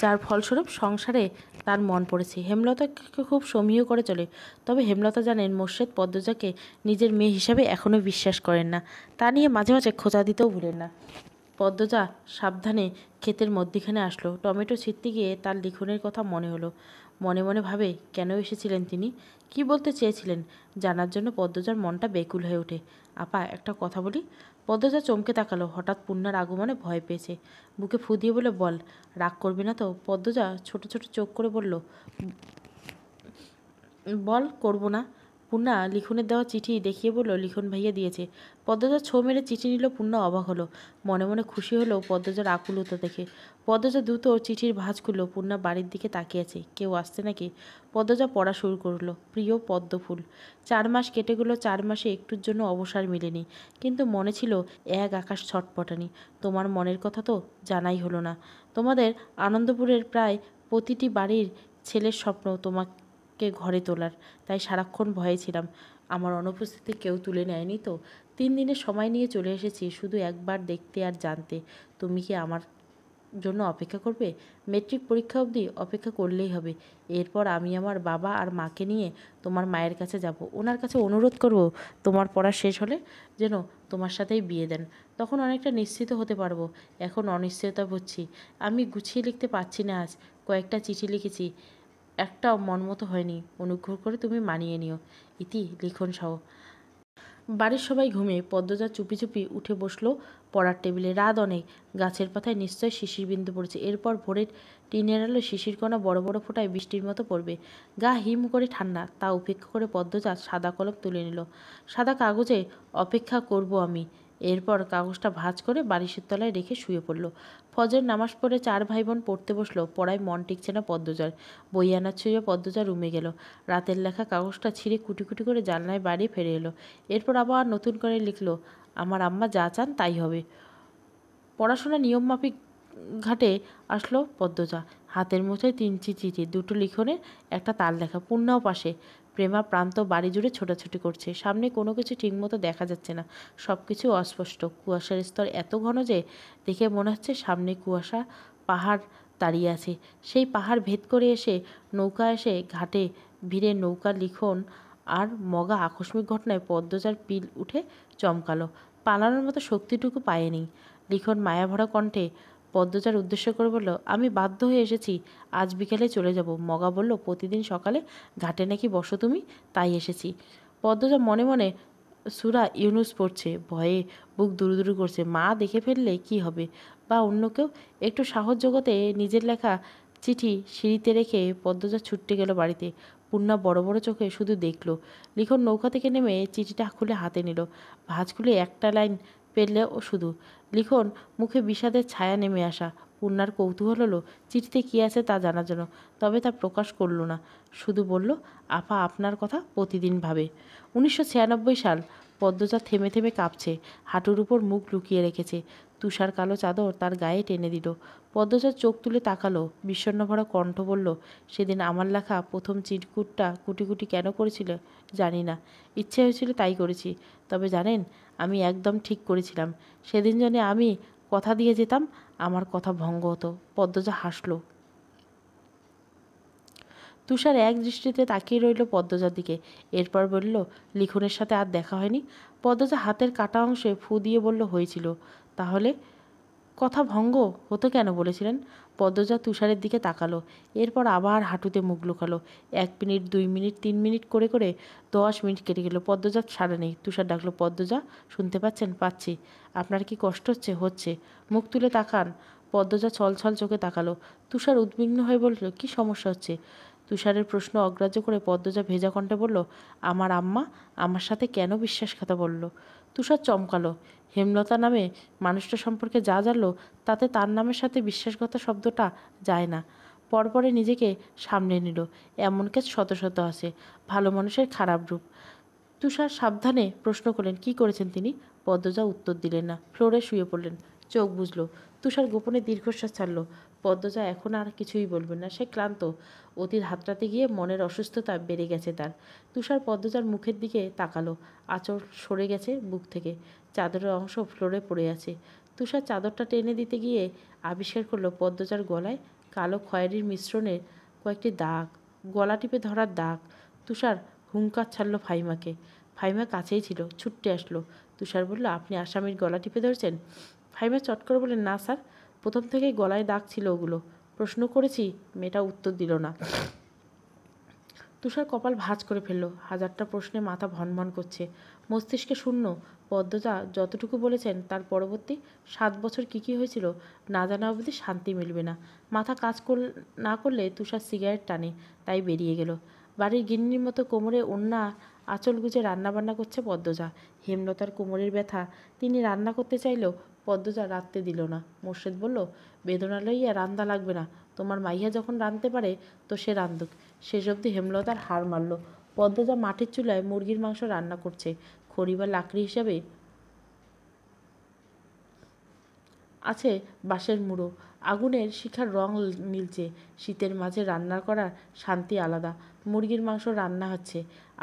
যার ফলস্বরূপ সংসারে তার মন পড়েছে। হেমলতাকে খুব সমীহ করে চলে, তবে হেমলতা জানেন মোর্শেদ পদ্মজাকে নিজের মেয়ে হিসাবে এখনও বিশ্বাস করেন না। তা নিয়ে মাঝে মাঝে খোঁচা দিতেও ভুলেন না। পদ্মজা সাবধানে ক্ষেতের মধ্যিখানে আসলো। টমেটো ছিঁড়তে গিয়ে তার লিখনের কথা মনে হলো। মনে মনে ভাবে কেন এসেছিলেন তিনি, কি বলতে চেয়েছিলেন, জানার জন্য পদ্মজার মনটা বেকুল হয়ে ওঠে। আপা, একটা কথা বলি। পদ্মজা চমকে তাকালো। হঠাৎ পূর্ণার আগমনে ভয় পেয়েছে। বুকে ফু দিয়ে বলে, বল, রাগ করবি না তো? পদ্মজা ছোট ছোট চোখ করে বলল, বল, করব না। পূর্ণা লিখনের দেওয়া চিঠি দেখিয়ে বলল, লিখন ভাইয়া দিয়েছে। পদ্মজা ছো মেরে চিঠি নিল। পূর্ণা অবাক হলো, মনে মনে খুশি হলো পদ্মজার আকুলতা দেখে। পদ্মজা দ্রুত চিঠির ভাঁজ খুলল। পূর্ণা বাড়ির দিকে তাকিয়ে আছে। কেউ আসছে নাকি? পদ্মজা পড়া শুরু করলো। প্রিয় পদ্মফুল। 4 মাস কেটে গেল। 4 মাসে একটুর জন্য অবসর মেলেনি, কিন্তু মনে ছিল এক আকাশ ছটপটানি। তোমার মনের কথা তো জানাই হলো না। তোমাদের আনন্দপুরের প্রায় প্রতিটি বাড়ির ছেলের স্বপ্ন তোমাকে ঘরে তোলার, তাই সারাক্ষণ ভয়ে ছিলাম আমার অনুপস্থিতি কেউ তুলে নেয়নি তো। 3 দিনের সময় নিয়ে চলে এসেছি শুধু একবার দেখতে আর জানতে তুমি কি আমার জন্য অপেক্ষা করবে। মেট্রিক পরীক্ষা অবধি অপেক্ষা করলেই হবে। এরপর আমি আমার বাবা আর মাকে নিয়ে তোমার মায়ের কাছে যাব। ওনার কাছে অনুরোধ করব তোমার পড়া শেষ হলে যেন তোমার সাথেই বিয়ে দেন। তখন অনেকটা নিশ্চিত হতে পারবো। এখন অনিশ্চয়তা বুঝছি। আমি গুছিয়ে লিখতে পারছি না। আজ কয়েকটা চিঠি লিখেছি, একটাও মনমতো হয়নি। অনুগ্রহ করে তুমি মানিয়ে নিও। ইতি, লিখন সহ। বাড়ির সবাই ঘুমিয়ে পদ্মজা চুপি চুপি উঠে বসলো পড়ার টেবিলে। রাত অনেক। গাছের পাতায় নিশ্চয় শিশির বিন্দু পড়েছে। এরপর ভোরের টিনের আলো শিশির কণা বড় বড় ফোঁটায় বৃষ্টির মতো পড়বে। গা হিম করে ঠান্ডা। তা উপেক্ষা করে পদ্মজা সাদা কলম তুলে নিল। সাদা কাগজে অপেক্ষা করব আমি। এরপর কাগজটা ভাঁজ করে বালিশের তলায় রেখে শুয়ে পড়ল। ফজর নামাজ পড়ে 4 ভাই বোন পড়তে বসলো। পড়ায় মন টিকছে না পদ্মজার। বই আনার ছুঁয়ে পদ্মজা রুমে গেল। রাতের লেখা কাগজটা ছিঁড়ে কুটি কুটি করে জানলায় বাড়ি ফিরে এলো। এরপর আবার নতুন করে লিখল, আমার আম্মা যা চান তাই হবে। পড়াশোনা নিয়মমাফিক ঘাটে আসলো পদ্মজা। হাতের মুঠোয় 3টি চিঠি, 2টো লিখনের, একটা তার লেখা। পূর্ণাও পাশে। প্রেমা প্রান্ত বাড়ি জুড়ে ছোটাছুটি করছে। সামনে কোনো কিছু ঠিকমতো দেখা যাচ্ছে না। সব কিছু অস্পষ্ট। কুয়াশার স্তর এত ঘন যে দেখে মনে হচ্ছে সামনে কুয়াশা পাহাড় দাঁড়িয়ে আছে। সেই পাহাড় ভেদ করে এসে নৌকা এসে ঘাটে ভিড়ে নৌকা। লিখন আর মগা আকস্মিক ঘটনায় পদ্মজার পিল উঠে চমকালো। পালানোর মতো শক্তিটুকু পায়নি। লিখন মায়াভরা কণ্ঠে পদ্মজার উদ্দেশ্য করে বলল, আমি বাধ্য হয়ে এসেছি। আজ বিকেলে চলে যাব। মগা বলল, প্রতিদিন সকালে ঘাটে নাকি বসো তুমি, তাই এসেছি। পদ্মজা মনে মনে সূরা ইউনুস পড়ছে। ভয়ে বুক দুরুদুরু করছে। মা দেখে ফেললে কি হবে, বা অন্য কেউ। একটু সাহস জোগাতে নিজের লেখা চিঠি সিঁড়িতে রেখে পদ্মজা ছুটতে গেল বাড়িতে। পূর্ণা বড় বড় চোখে শুধু দেখল। লিখন নৌকা থেকে নেমে চিঠিটা খুলে হাতে নিল। ভাঁজ খুলে একটা লাইন পেলে ও শুধু। লিখন মুখে বিষাদের ছায়া নেমে আসা। পূর্ণার কৌতূহল হলো চিঠিতে কী আছে তা জানার জন্য, তবে তা প্রকাশ করল না। শুধু বলল, আপা আপনার কথা প্রতিদিন ভাবে। 1996 সাল। পদ্মজা থেমে থেমে কাঁপছে। হাঁটুর উপর মুখ লুকিয়ে রেখেছে। তুষার কালো চাদর তার গায়ে টেনে দিল। পদ্মজা চোখ তুলে তাকালো। বিষণ্ণভরা কণ্ঠ বলল, সেদিন আমার লেখা প্রথম চিরকুটটা কুটি কুটি কেন করেছিল জানি না। ইচ্ছে হয়েছিল তাই করেছি। তবে জানেন, আমি একদম ঠিক করেছিলাম। সেদিন জন্য আমি কথা দিয়ে যেতাম, আমার কথা ভঙ্গ হতো। পদ্মজা হাসল। তুষার এক দৃষ্টিতে তাকিয়ে রইল পদ্মজার দিকে। এরপর বলল, লিখনের সাথে আর দেখা হয়নি? পদ্মজা হাতের কাটা অংশে ফু দিয়ে বলল, হয়েছিল। তাহলে কথা ভঙ্গ হতো কেন বলেছিলেন? পদ্মজা তুষারের দিকে তাকালো। এরপর আবার হাঁটুতে মুখ লুকালো। 1 মিনিট, 2 মিনিট, 3 মিনিট করে করে 10 মিনিট কেটে গেল। পদ্মজার সাড়া নেই। তুষার ডাকলো, পদ্মজা, শুনতে পাচ্ছেন? পাচ্ছি। আপনার কি কষ্ট হচ্ছে? হচ্ছে। মুখ তুলে তাকান। পদ্মজা ছলছল চোখে তাকালো। তুষার উদ্বিগ্ন হয়ে বলল, কি সমস্যা হচ্ছে? তুষারের প্রশ্ন অগ্রাহ্য করে পদ্মজা ভেজা কণ্ঠে বলল, আমার আম্মা আমার সাথে কেন বিশ্বাসঘাতক বলল? তুষার চমকালো। হেমলতা নামে মানুষটা সম্পর্কে যা জানলো তাতে তার নামের সাথে বিশ্বাসঘাতক শব্দটা যায় না। পরপরে নিজেকে সামলে নিল। এমন কেস শত শত আছে। ভালো মানুষের খারাপ রূপ। তুষার সাবধানে প্রশ্ন করলেন, কি করেছেন তিনি? পদ্মজা উত্তর দিলেন না। ফ্লোরে শুয়ে পড়লেন। চোখ বুজল। তুষার গোপনে দীর্ঘশ্বাস ছাড়ল। পদ্মজা এখন আর কিছুই বলবেন না। সে ক্লান্ত। অতীত হাতড়াতে গিয়ে মনের অসুস্থতা বেড়ে গেছে তার। তুষার পদ্মজার মুখের দিকে তাকালো। আঁচল সরে গেছে বুক থেকে। চাদরের অংশ ফ্লোরে পড়ে আছে। তুষার চাদরটা টেনে দিতে গিয়ে আবিষ্কার করলো পদ্মজার গলায় কালো খয়েরির মিশ্রণের কয়েকটি দাগ, গলা টিপে ধরার দাগ। তুষার হুঙ্কার ছাড়লো ফাহিমাকে। ফাহিমা কাছেই ছিল, ছুট্টে আসলো। তুষার বলল, আপনি আসামির গলা টিপে ধরছেন? ফাহিমা চট করে বললেন, না স্যার, প্রথম থেকেই গলায় দাগ ছিল ওগুলো। প্রশ্ন করেছি। মেয়েটা উত্তর দিল না। তুষার কপাল ভাঁজ করে ফেলল। হাজারটা প্রশ্নে মাথা ভনভন করছে, মস্তিষ্কে শূন্য। পদ্মজা যতটুকু বলেছেন তার পরবর্তী 7 বছর কী হয়েছিল না জানা অবধি শান্তি মিলবে না। মাথা কাজ না করলে তুষার সিগারেট টানে, তাই বেরিয়ে গেল। বাড়ির গিন্নির মতো কোমরে ওড়না আঁচল গুজে রান্নাবান্না করছে পদ্মজা। হেমলতার কোমরের ব্যথা, তিনি রান্না করতে চাইলেও পদ্মজা রাঁধতে দিল না। মোর্শেদ বলল, বেদনা লইয়া রান্দা লাগবে না, তোমার মাইয়া যখন রাঁধতে পারে তো সে রান্ধুক। শেষ অবধি হেমলতার হার মারল। পদ্মজা মাটির চুলায় মুরগির মাংস রান্না করছে। খড়ি বা লাকড়ি হিসাবে আছে বাঁশের মুড়ো। আগুনের শিখার রং নীলচে। শীতের মাঝে রান্না করার শান্তি আলাদা। মুরগির মাংস রান্না হচ্ছে।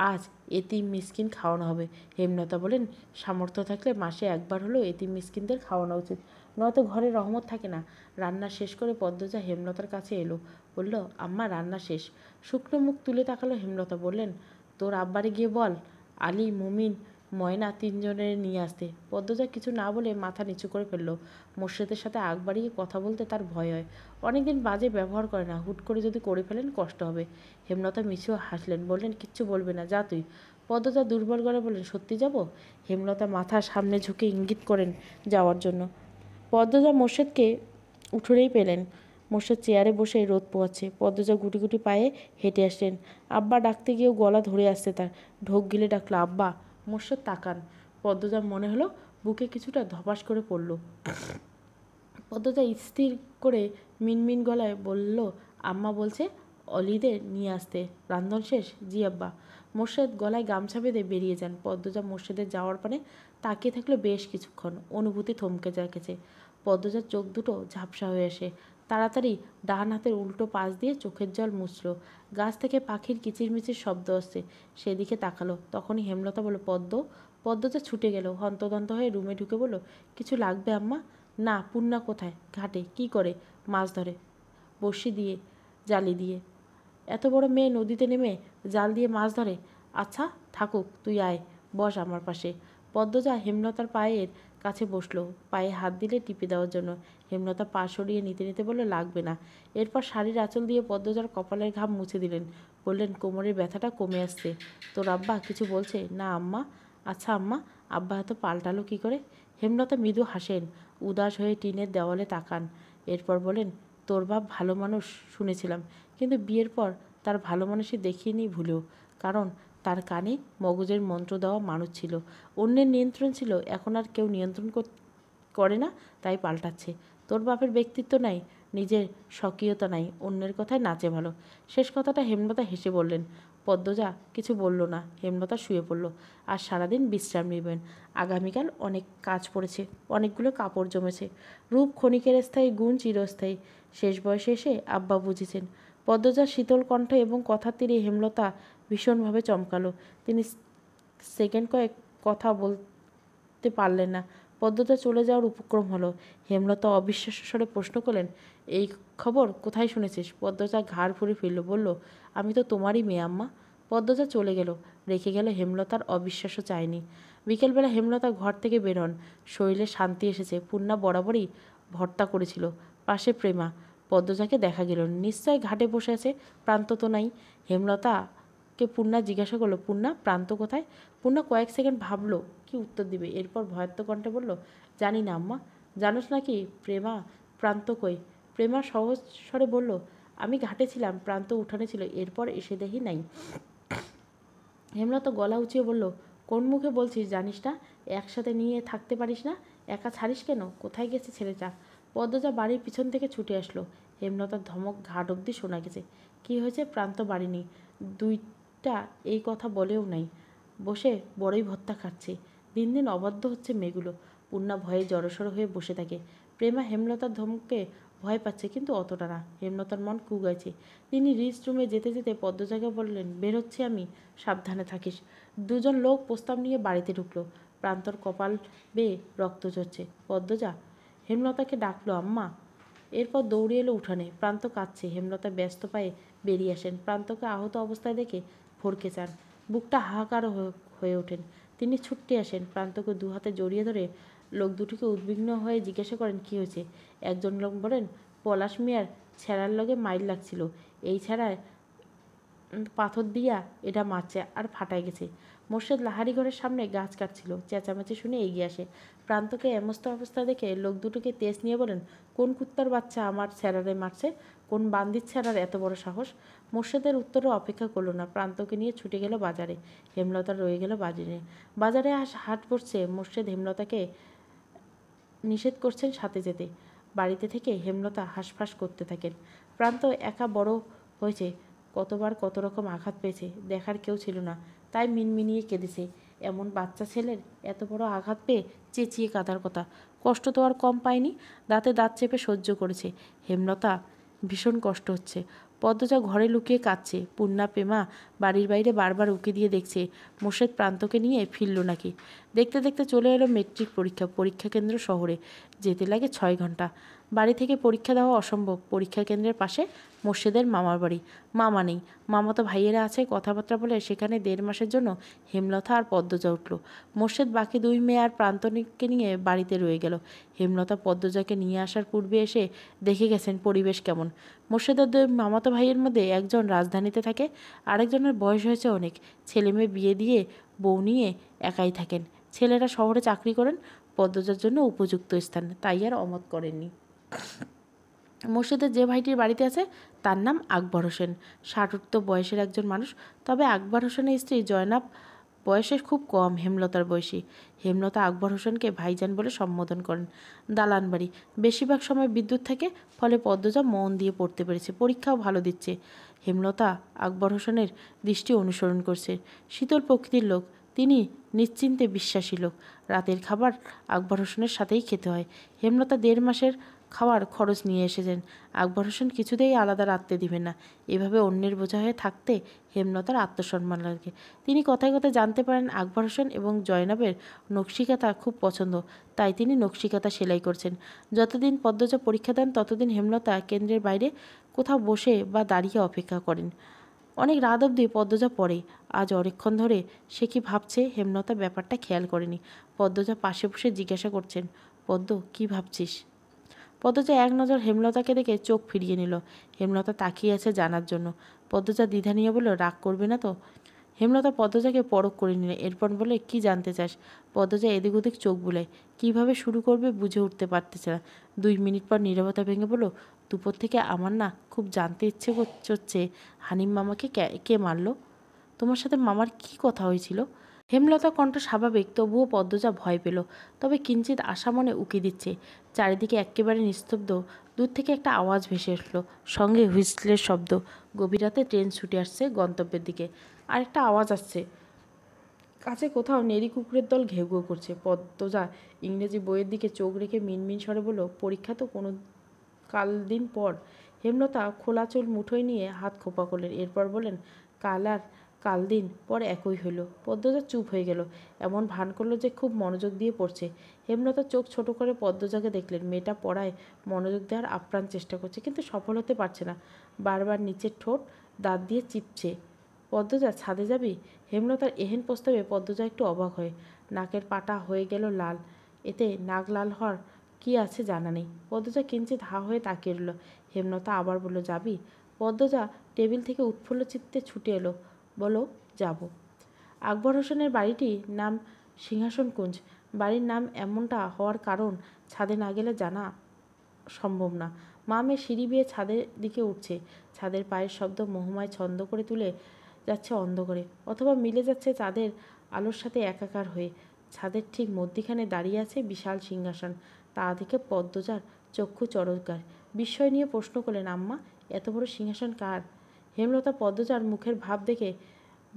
আজ এতিম মিসকিন খাওয়ানো হবে। হেমলতা বলেন, সামর্থ্য থাকলে মাসে একবার হলেও এতিম মিসকিনদের খাওয়ানো উচিত, নয়তো ঘরে রহমত থাকে না। রান্না শেষ করে পদ্মজা হেমলতার কাছে এলো। বলল, আম্মা রান্না শেষ। শুকনো মুখ তুলে তাকালো হেমলতা। বললেন, তোর আব্বারে গিয়ে বল আলী, মুমিন, ময়না 3 জনের নিয়ে আসতে। পদ্মজা কিছু না বলে মাথা নিচু করে ফেলল। মোর্শেদের সাথে আগ বাড়িয়ে কথা বলতে তার ভয় হয়। অনেকদিন বাজে ব্যবহার করে না, হুট করে যদি করে ফেলেন কষ্ট হবে। হেমলতা মিছিও হাসলেন, বললেন, কিচ্ছু বলবে না, যা তুই। পদ্মজা দুর্বল গলায় বললেন, সত্যি যাব? হেমলতা মাথা সামনে ঝুঁকে ইঙ্গিত করেন যাওয়ার জন্য। পদ্মজা মোর্শেদকে উঠোনেই পেলেন। মোর্শেদ চেয়ারে বসে রোদ পোয়াচ্ছে। পদ্মজা গুটি গুটি পায়ে হেঁটে আসলেন। আব্বা ডাকতে গিয়েও গলা ধরে আসছে তার। ঢোক গিলে ডাকলো, আব্বা। মোর্শেদ তাকান। পদ্মজার মনে হলো বুকে কিছুটা ধপাস করে পড়ল। পদ্মজা স্থির করে মিনমিন গলায় বলল, আম্মা বলছে অলিদের নিয়ে আসতে। রান্ধন শেষ? জি আব্বা। মোর্শেদ গলায় গামছা বেঁধে বেরিয়ে যান। পদ্মজা মোর্শেদের যাওয়ার পানে তাকিয়ে থাকলো বেশ কিছুক্ষণ। অনুভূতি থমকে রেখেছে। পদ্মজার চোখ দুটো ঝাপসা হয়ে আসে। তাড়াতাড়ি ডান হাতের উল্টো পাশ দিয়ে চোখের জল মুছল। গাছ থেকে পাখির কিচিরমিচির শব্দ আসছে, সেদিকে তাকালো। তখনই হেমলতা বলল, পদ্ম। পদ্মজা ছুটে গেল। হন্তদন্ত হয়ে রুমে ঢুকে বলল, কিছু লাগবে আম্মা? না। পূর্ণা কোথায়? ঘাটে। কি করে? মাছ ধরে, বড়শি দিয়ে, জালি দিয়ে। এত বড় মেয়ে নদীতে নেমে জাল দিয়ে মাছ ধরে? আচ্ছা থাকুক, তুই আয়, বস আমার পাশে। পদ্মজা হেমলতার পায়ের কাছে বসলো, পায়ে হাত দিলে টিপে দেওয়ার জন্য। হেমলতা পা সরিয়ে নিতে নিতে বলল, লাগবে না। এরপর শাড়ির আঁচল দিয়ে পদ্মজার কপালের ঘাম মুছে দিলেন। বললেন, কোমরের ব্যথাটা কমে আসছে। তোর আব্বা কিছু বলছে? না আম্মা। আচ্ছা আম্মা, আব্বা এত পাল্টালো কী করে? হেমলতা মৃদু হাসেন, উদাস হয়ে টিনের দেওয়ালে তাকান। এরপর বলেন, তোর বাপ ভালো মানুষ শুনেছিলাম, কিন্তু বিয়ের পর তার ভালো মানুষই দেখিয়ে নিই ভুলেও। কারণ তার কানে মগজের মন্ত্র দেওয়া মানুষ ছিল, অন্যের নিয়ন্ত্রণ ছিল। এখন আর কেউ নিয়ন্ত্রণ করে না, তাই পাল্টাচ্ছে। তোর বাপের ব্যক্তিত্ব নাই, নিজের স্বকীয়তা নাই, অন্যের কথায় নাচে ভালো। শেষ কথাটা হেমলতা হেসে বললেন। পদ্মজা কিছু বলল না। হেমলতা শুয়ে পড়ল। আর সারাদিন বিশ্রাম নেবেন। আগামীকাল অনেক কাজ পড়েছে, অনেকগুলো কাপড় জমেছে। রূপ ক্ষণিকের স্থায়ী, গুণ চিরস্থায়ী। শেষ বয়সে এসে আব্বা বুঝেছেন। পদ্মজার শীতল কণ্ঠ এবং কথার তীরে হেমলতা ভীষণভাবে চমকালো। তিনি সেকেন্ড কয়েক কথা বলতে পারলেন না। পদ্মজা চলে যাওয়ার উপক্রম হলো। হেমলতা অবিশ্বাস্য স্বরে প্রশ্ন করলেন, এই খবর কোথায় শুনেছিস? পদ্মজা ঘাড় ঘুরে ফিরল, বলল, আমি তো তোমারই মেয়ে আম্মা। পদ্মজা চলে গেল, রেখে গেল হেমলতার অবিশ্বাস্য চায়নি। বিকেলবেলা হেমলতা ঘর থেকে বেরোন। শরীরে শান্তি এসেছে। পূর্ণা বরাবরই ভর্তা করেছিল। পাশে প্রেমা। পদ্মজাকে দেখা গেল। নিশ্চয় ঘাটে বসে আছে, প্রান্ত তো নাই। হেমলতাকে পূর্ণা জিজ্ঞাসা করলো, পূর্ণা, প্রান্ত কোথায়? পূর্ণা কয়েক সেকেন্ড ভাবলো কি উত্তর দিবে। এরপর ভয়ার্ত কণ্ঠে বলল, জানি না আম্মা। জানোস নাকি প্রেমা প্রান্ত কই? প্রেমা সহজ স্বরে বলল, আমি ঘাটে ছিলাম, প্রান্ত উঠানে ছিল, এরপর এসে দেখি নাই। হেমলতা গলা উঁচিয়ে বলল, কোন মুখে বলছিস জানিস না? একসাথে নিয়ে থাকতে পারিস না? একা ছাড়িস কেন? কোথায় গেছে ছেলেটা? পদ্মজা বাড়ির পিছন থেকে ছুটে আসলো। হেমলতার ধমক ঘাট অবধি শোনা গেছে। কী হয়েছে? প্রান্ত বাড়ি নেই। দুইটা এই কথা বলেও নাই। বসে বড়ই ভর্তা খাচ্ছে। দিন দিন অবাধ্য হচ্ছে মেয়েগুলো। পূর্ণা ভয়ে জড়সড় হয়ে বসে থাকে। প্রেমা হেমলতার ধমকে ভয় পাচ্ছে, কিন্তু অতটা না। হেমলতার মন কুগাইছে। তিনি রিস্ট রুমে যেতে যেতে পদ্মজাকে বললেন, বেরোচ্ছি আমি, সাবধানে থাকিস। দুজন লোক প্রস্তাব নিয়ে বাড়িতে ঢুকলো। প্রান্তর কপাল বেয়ে রক্ত ঝরছে। পদ্মজা হেমলতাকে ডাকলো, আম্মা। এরপর দৌড়ে এলো উঠানে। প্রান্ত কাঁদছে। হেমলতা ব্যস্ত পায়ে বেরিয়ে আসেন। প্রান্তকে আহত অবস্থায় দেখে ভরকে চান। বুকটা হাহাকার হয়ে ওঠেন। তিনি ছুটতে আসেন। প্রান্তকে দু হাতে জড়িয়ে ধরে লোক দুটিকে উদ্বিগ্ন হয়ে জিজ্ঞাসা করেন, কী হয়েছে? একজন লোক বলেন, পলাশ মিয়ার ছেঁড়ার লগে মাইল লাগছিল। এই ছেঁড়ায় পাথর দিয়া এটা মারছে আর ফাটাই গেছে। মোর্শেদ লাহারি ঘরের সামনে গাছ কাটছিল। চেঁচামেচি শুনে এগিয়ে আসে। প্রান্তকে এমস্ত অবস্থা দেখে লোক দুটোকে তেজ নিয়ে বলেন, কোন কুত্তার বাচ্চা আমার ছেঁড়ারে মারছে? কোন বান্দির ছেঁড়ার এত বড় সাহস? মোর্শেদের উত্তরে অপেক্ষা করলো না। প্রান্তকে নিয়ে ছুটে গেল বাজারে। হেমলতা রয়ে গেল বাজারে। বাজারে হাট পড়ছে। মোর্শেদ হেমলতাকে নিষেধ করছেন সাথে যেতে। বাড়িতে থেকে হেমলতা হাঁসফাঁস করতে থাকেন। প্রান্ত একা বড় হয়েছে, কতবার কত রকম আঘাত পেয়েছে, দেখার কেউ ছিল না, তাই মিনমিনিয়ে কেঁদেছে। এমন বাচ্চা ছেলের এত বড় আঘাত পেয়ে চেঁচিয়ে কাঁদার কথা। কষ্ট তো আর কম পায়নি। দাঁতে দাঁত চেপে সহ্য করেছে। হেমলতা ভীষণ কষ্ট হচ্ছে। পদ্মজা ঘরে লুকিয়ে কাঁদছে। পূর্ণা পেমা বাড়ির বাইরে বারবার উঁকি দিয়ে দেখছে মোর্শেদ প্রান্তকে নিয়ে ফিরল নাকি। দেখতে দেখতে চলে এলো মেট্রিক পরীক্ষা। পরীক্ষা কেন্দ্র শহরে, যেতে লাগে 6 ঘন্টা। বাড়ি থেকে পরীক্ষা দেওয়া অসম্ভব। পরীক্ষা কেন্দ্রের পাশে মোর্শেদের মামার বাড়ি। মামা নেই, মামাতো ভাইয়েরা আছে। কথাবার্তা বলে সেখানে 1.5 মাসের জন্য হেমলতা আর পদ্মজা উঠল। মোর্শেদ বাকি 2 মেয়ে আর প্রান্তনিককে নিয়ে বাড়িতে রয়ে গেল। হেমলতা পদ্মজাকে নিয়ে আসার পূর্বে এসে দেখে গেছেন পরিবেশ কেমন। মোর্শেদের 2 মামাতো ভাইয়ের মধ্যে একজন রাজধানীতে থাকে, আরেকজনের বয়স হয়েছে অনেক। ছেলে মেয়ে বিয়ে দিয়ে বউ নিয়ে একাই থাকেন। ছেলেরা শহরে চাকরি করেন। পদ্মজার জন্য উপযুক্ত স্থান, তাই আর অমত করেননি। মোর্শেদের যে ভাইটির বাড়িতে আছে তার নাম আকবর হোসেন। 60 বয়সের একজন মানুষ। তবে আকবর হোসেনের স্ত্রী জয়নাব বয়সে খুব কম, হেমলতার বয়সী। হেমলতা আকবর হোসেনকে ভাইজান বলে সম্বোধন করেন। দালান বাড়ি, বেশিরভাগ সময় বিদ্যুৎ থাকে, ফলে পদ্মজা মন দিয়ে পড়তে পেরেছে। পরীক্ষাও ভালো দিচ্ছে। হেমলতা আকবর হোসেনের দৃষ্টি অনুসরণ করছে। শীতল প্রকৃতির লোক তিনি, নিশ্চিন্তে বিশ্বাসী লোক। রাতের খাবার আকবর হোসেনের সাথেই খেতে হয়। হেমলতা 1.5 মাসের খাওয়ার খরচ নিয়ে এসেছেন। আকবর হোসেন কিছুতেই আলাদা রাখতে দিবেন না। এভাবে অন্যের বোঝা হয়ে থাকতে হেমলতার আত্মসম্মান লাগে। তিনি কথায় কথায় জানতে পারেন আকবর হোসেন এবং জয়নাবের নকশিকাঁথা খুব পছন্দ, তাই তিনি নকশিকাঁথা সেলাই করছেন। যতদিন পদ্মজা পরীক্ষা দেন ততদিন হেমলতা কেন্দ্রের বাইরে কোথাও বসে বা দাঁড়িয়ে অপেক্ষা করেন। অনেক রাত অবধি পদ্মজা পড়ে। আজ অনেকক্ষণ ধরে সে কি ভাবছে হেমলতা ব্যাপারটা খেয়াল করেনি। পদ্মজা পাশে বসে জিজ্ঞাসা করছেন, পদ্ম, কি ভাবছিস? পদ্মজা এক নজর হেমলতাকে দেখে চোখ ফিরিয়ে নিল। হেমলতা তাকিয়ে আছে জানার জন্য। পদ্মজা দ্বিধা নিয়ে বলল, রাগ করবে না তো? হেমলতা পদ্মজাকে পরখ করে নিল। এরপর বলে, কি জানতে চাস? পদ্মজা এদিক ওদিক চোখ বুলায়। কীভাবে শুরু করবে বুঝে উঠতে পারতেছে না। 2 মিনিট পর নীরবতা ভেঙে বলল, দুপুর থেকে আমার না খুব জানতে ইচ্ছে করছে হানিম মামাকে কে মারল? তোমার সাথে মামার কি কথা হয়েছিল? হেমলতা কণ্ঠ স্বাভাবিক, তবুও পদ্মজা ভয় পেল। তবে কিঞ্চিত আশা মনে উকি দিচ্ছে। চারিদিকে একেবারে নিস্তব্ধ। দূর থেকে একটা আওয়াজ ভেসে আসলো, সঙ্গে হুইসলের শব্দ। গভীর রাতে ট্রেন ছুটে আসছে গন্তব্যের দিকে। আরেকটা আওয়াজ আসছে, কাছে কোথাও নেড়ি কুকুরের দল ঘেউ ঘেউ করছে। পদ্মজা ইংরেজি বইয়ের দিকে চোখ রেখে মিনমিন স্বরে বলল, পরীক্ষা তো কোনো দিন পর। হেমলতা খোলা চুল মুঠোয় নিয়ে হাত খোপা করলেন। এরপর বলেন, কাল দিন পর একই হইল। পদ্মজা চুপ হয়ে গেল। এমন ভান করলো যে খুব মনোযোগ দিয়ে পড়ছে। হেমলতা চোখ ছোট করে পদ্মজাকে দেখলেন। মেয়েটা পড়ায় মনোযোগ দেওয়ার আপ্রাণ চেষ্টা করছে, কিন্তু সফল হতে পারছে না। বারবার নিচের ঠোঁট দাঁত দিয়ে চিপছে। পদ্মজা, ছাদে যাবি? হেমলতার এহেন প্রস্তাবে পদ্মজা একটু অবাক হয়। নাকের পাটা হয়ে গেল লাল। এতে নাক লাল হওয়ার কি আছে জানা নেই। পদ্মজা কিঞ্চিত হা হয়ে তাকিয়ে রইল। হেমলতা আবার বলল, যাবি? পদ্মজা টেবিল থেকে উৎফুল্ল চিত্তে ছুটে এলো। বলো, যাব। আকবর হোসেনের বাড়িটির নাম সিংহাসনকুঞ্জ। বাড়ির নাম এমনটা হওয়ার কারণ ছাদে না গেলে জানা সম্ভব না। মা মেয়ে সিঁড়ি বেয়ে ছাদের দিকে উঠছে। ছাদের পায়ের শব্দ মোহময় ছন্দ করে তুলে যাচ্ছে অন্ধকারে, অথবা মিলে যাচ্ছে চাঁদের আলোর সাথে একাকার হয়ে। ছাদের ঠিক মধ্যিখানে দাঁড়িয়ে আছে বিশাল সিংহাসন। তা দেখে পদ্মজার চক্ষু চরকার। বিস্ময় নিয়ে প্রশ্ন করলেন, আম্মা, এত বড় সিংহাসন কার? হেমলতা পদ্মজার মুখের ভাব দেখে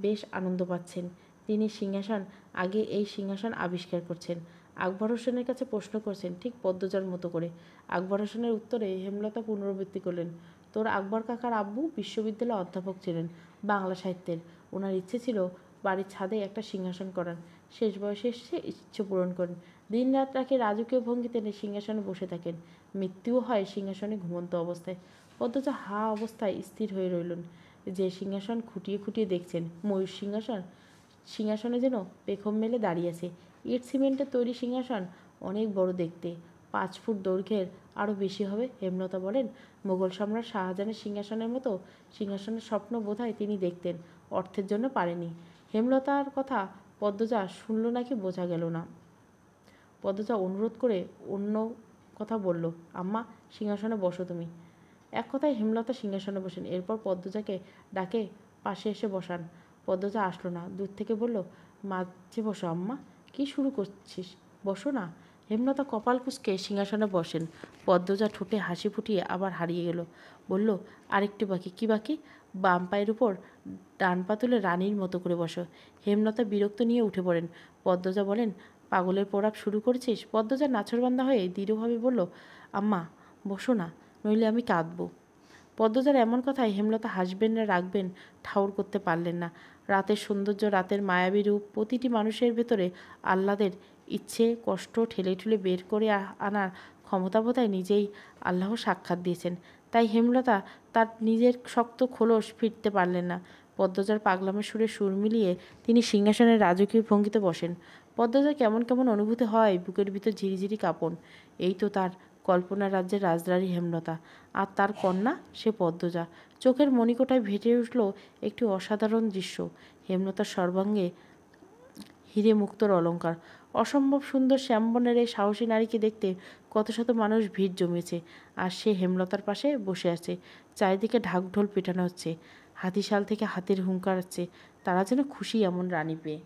বেশ আনন্দ পাচ্ছেন। তিনি সিংহাসন আগে এই সিংহাসন আবিষ্কার করছেন। আকবর হোসেনের কাছে প্রশ্ন করছেন, ঠিক পদ্মজার মতো করে। আকবর হোসেনের উত্তরে হেমলতা পুনরাবৃত্তি করলেন, তোর আকবর কাকার আব্বু বিশ্ববিদ্যালয়ে অধ্যাপক ছিলেন, বাংলা সাহিত্যের। ওনার ইচ্ছে ছিল বাড়ির ছাদে একটা সিংহাসন করার। শেষ বয়সে এসে ইচ্ছে পূরণ করেন। দিন রাত তাকে রাজকীয় ভঙ্গিতে সিংহাসনে বসে থাকেন। মৃত্যুও হয় সিংহাসনে ঘুমন্ত অবস্থায়। পদ্মজা হা অবস্থায় স্থির হয়ে রইলেন। যে সিংহাসন খুঁটিয়ে খুঁটিয়ে দেখছেন, ময়ূর সিংহাসন, সিংহাসনে যেন পেখম মেলে দাঁড়িয়ে আছে। ইট সিমেন্টের তৈরি সিংহাসন, অনেক বড় দেখতে, 5 ফুট দৈর্ঘ্যের, আরও বেশি হবে। হেমলতা বলেন, মোগল সম্রাট শাহজাহানের সিংহাসনের মতো সিংহাসনের স্বপ্ন বোধহয় তিনি দেখতেন, অর্থের জন্য পারেনি। হেমলতার কথা পদ্মজা শুনল নাকি বোঝা গেল না। পদ্মজা অনুরোধ করে অন্য কথা বলল, আম্মা সিংহাসনে বসো তুমি। এক কথায় হেমলতা সিংহাসনে বসেন। এরপর পদ্মজাকে ডাকে পাশে এসে বসান। পদ্মজা আসলো না, দূর থেকে বলল, মাঝে বসো আম্মা। কি শুরু করছিস, বসো না। হেমলতা কপাল কুঁচকে সিংহাসনে বসেন। পদ্মজা ঠোঁটে হাসি ফুটিয়ে আবার হারিয়ে গেল। বলল, আরেকটু বাকি। কি বাকি? বাম পায়ের উপর ডান পা তুলে রানীর মতো করে বসো। হেমলতা বিরক্ত নিয়ে উঠে পড়েন। পদ্মজা বলেন, পাগলের প্রলাপ শুরু করেছিস? পদ্মজা নাছরবান্দা হয়ে দৃঢ়ভাবে বলল, আম্মা বসো না, নইলে আমি কাঁদবো। পদ্মজার এমন কথায় হেমলতা হাসবেন না রাখবেন ঠাউর করতে পারলেন না। রাতের সৌন্দর্য, রাতের মায়াবী রূপ, প্রতিটি মানুষের ভেতরে আহ্লাদের ইচ্ছে কষ্ট ঠেলে ঠেলে বের করে আনার ক্ষমতা বোধহয় নিজেই আল্লাহ সাক্ষাৎ দিয়েছেন। তাই হেমলতা তার নিজের শক্ত খোলস ফিরতে পারলেন না। পদ্মজার পাগলামের সুরে সুর মিলিয়ে তিনি সিংহাসনের রাজকীয় ভঙ্গিতে বসেন। পদ্মজার কেমন কেমন অনুভূতি হয়, বুকের ভিতর ঝিরিঝিরি কাঁপন। এই তো তার কল্পনা রাজ্যের রাজরানী হেমলতা, আর তার কন্যা সে পদ্মজা। চোখের মণিকোটায় ভেসে উঠল একটি অসাধারণ দৃশ্য। হেমলতার সর্বাঙ্গে হিরে মুক্তোর অলঙ্কার। অসম্ভব সুন্দর শ্যামবনের এই সাহসী নারীকে দেখতে কত শত মানুষ ভিড় জমিয়েছে, আর সে হেমলতার পাশে বসে আছে। চারিদিকে ঢাকঢোল পেটানো হচ্ছে, হাতিশাল থেকে হাতির হুঙ্কার হচ্ছে। তারা যেন খুশি এমন রানী পেয়ে।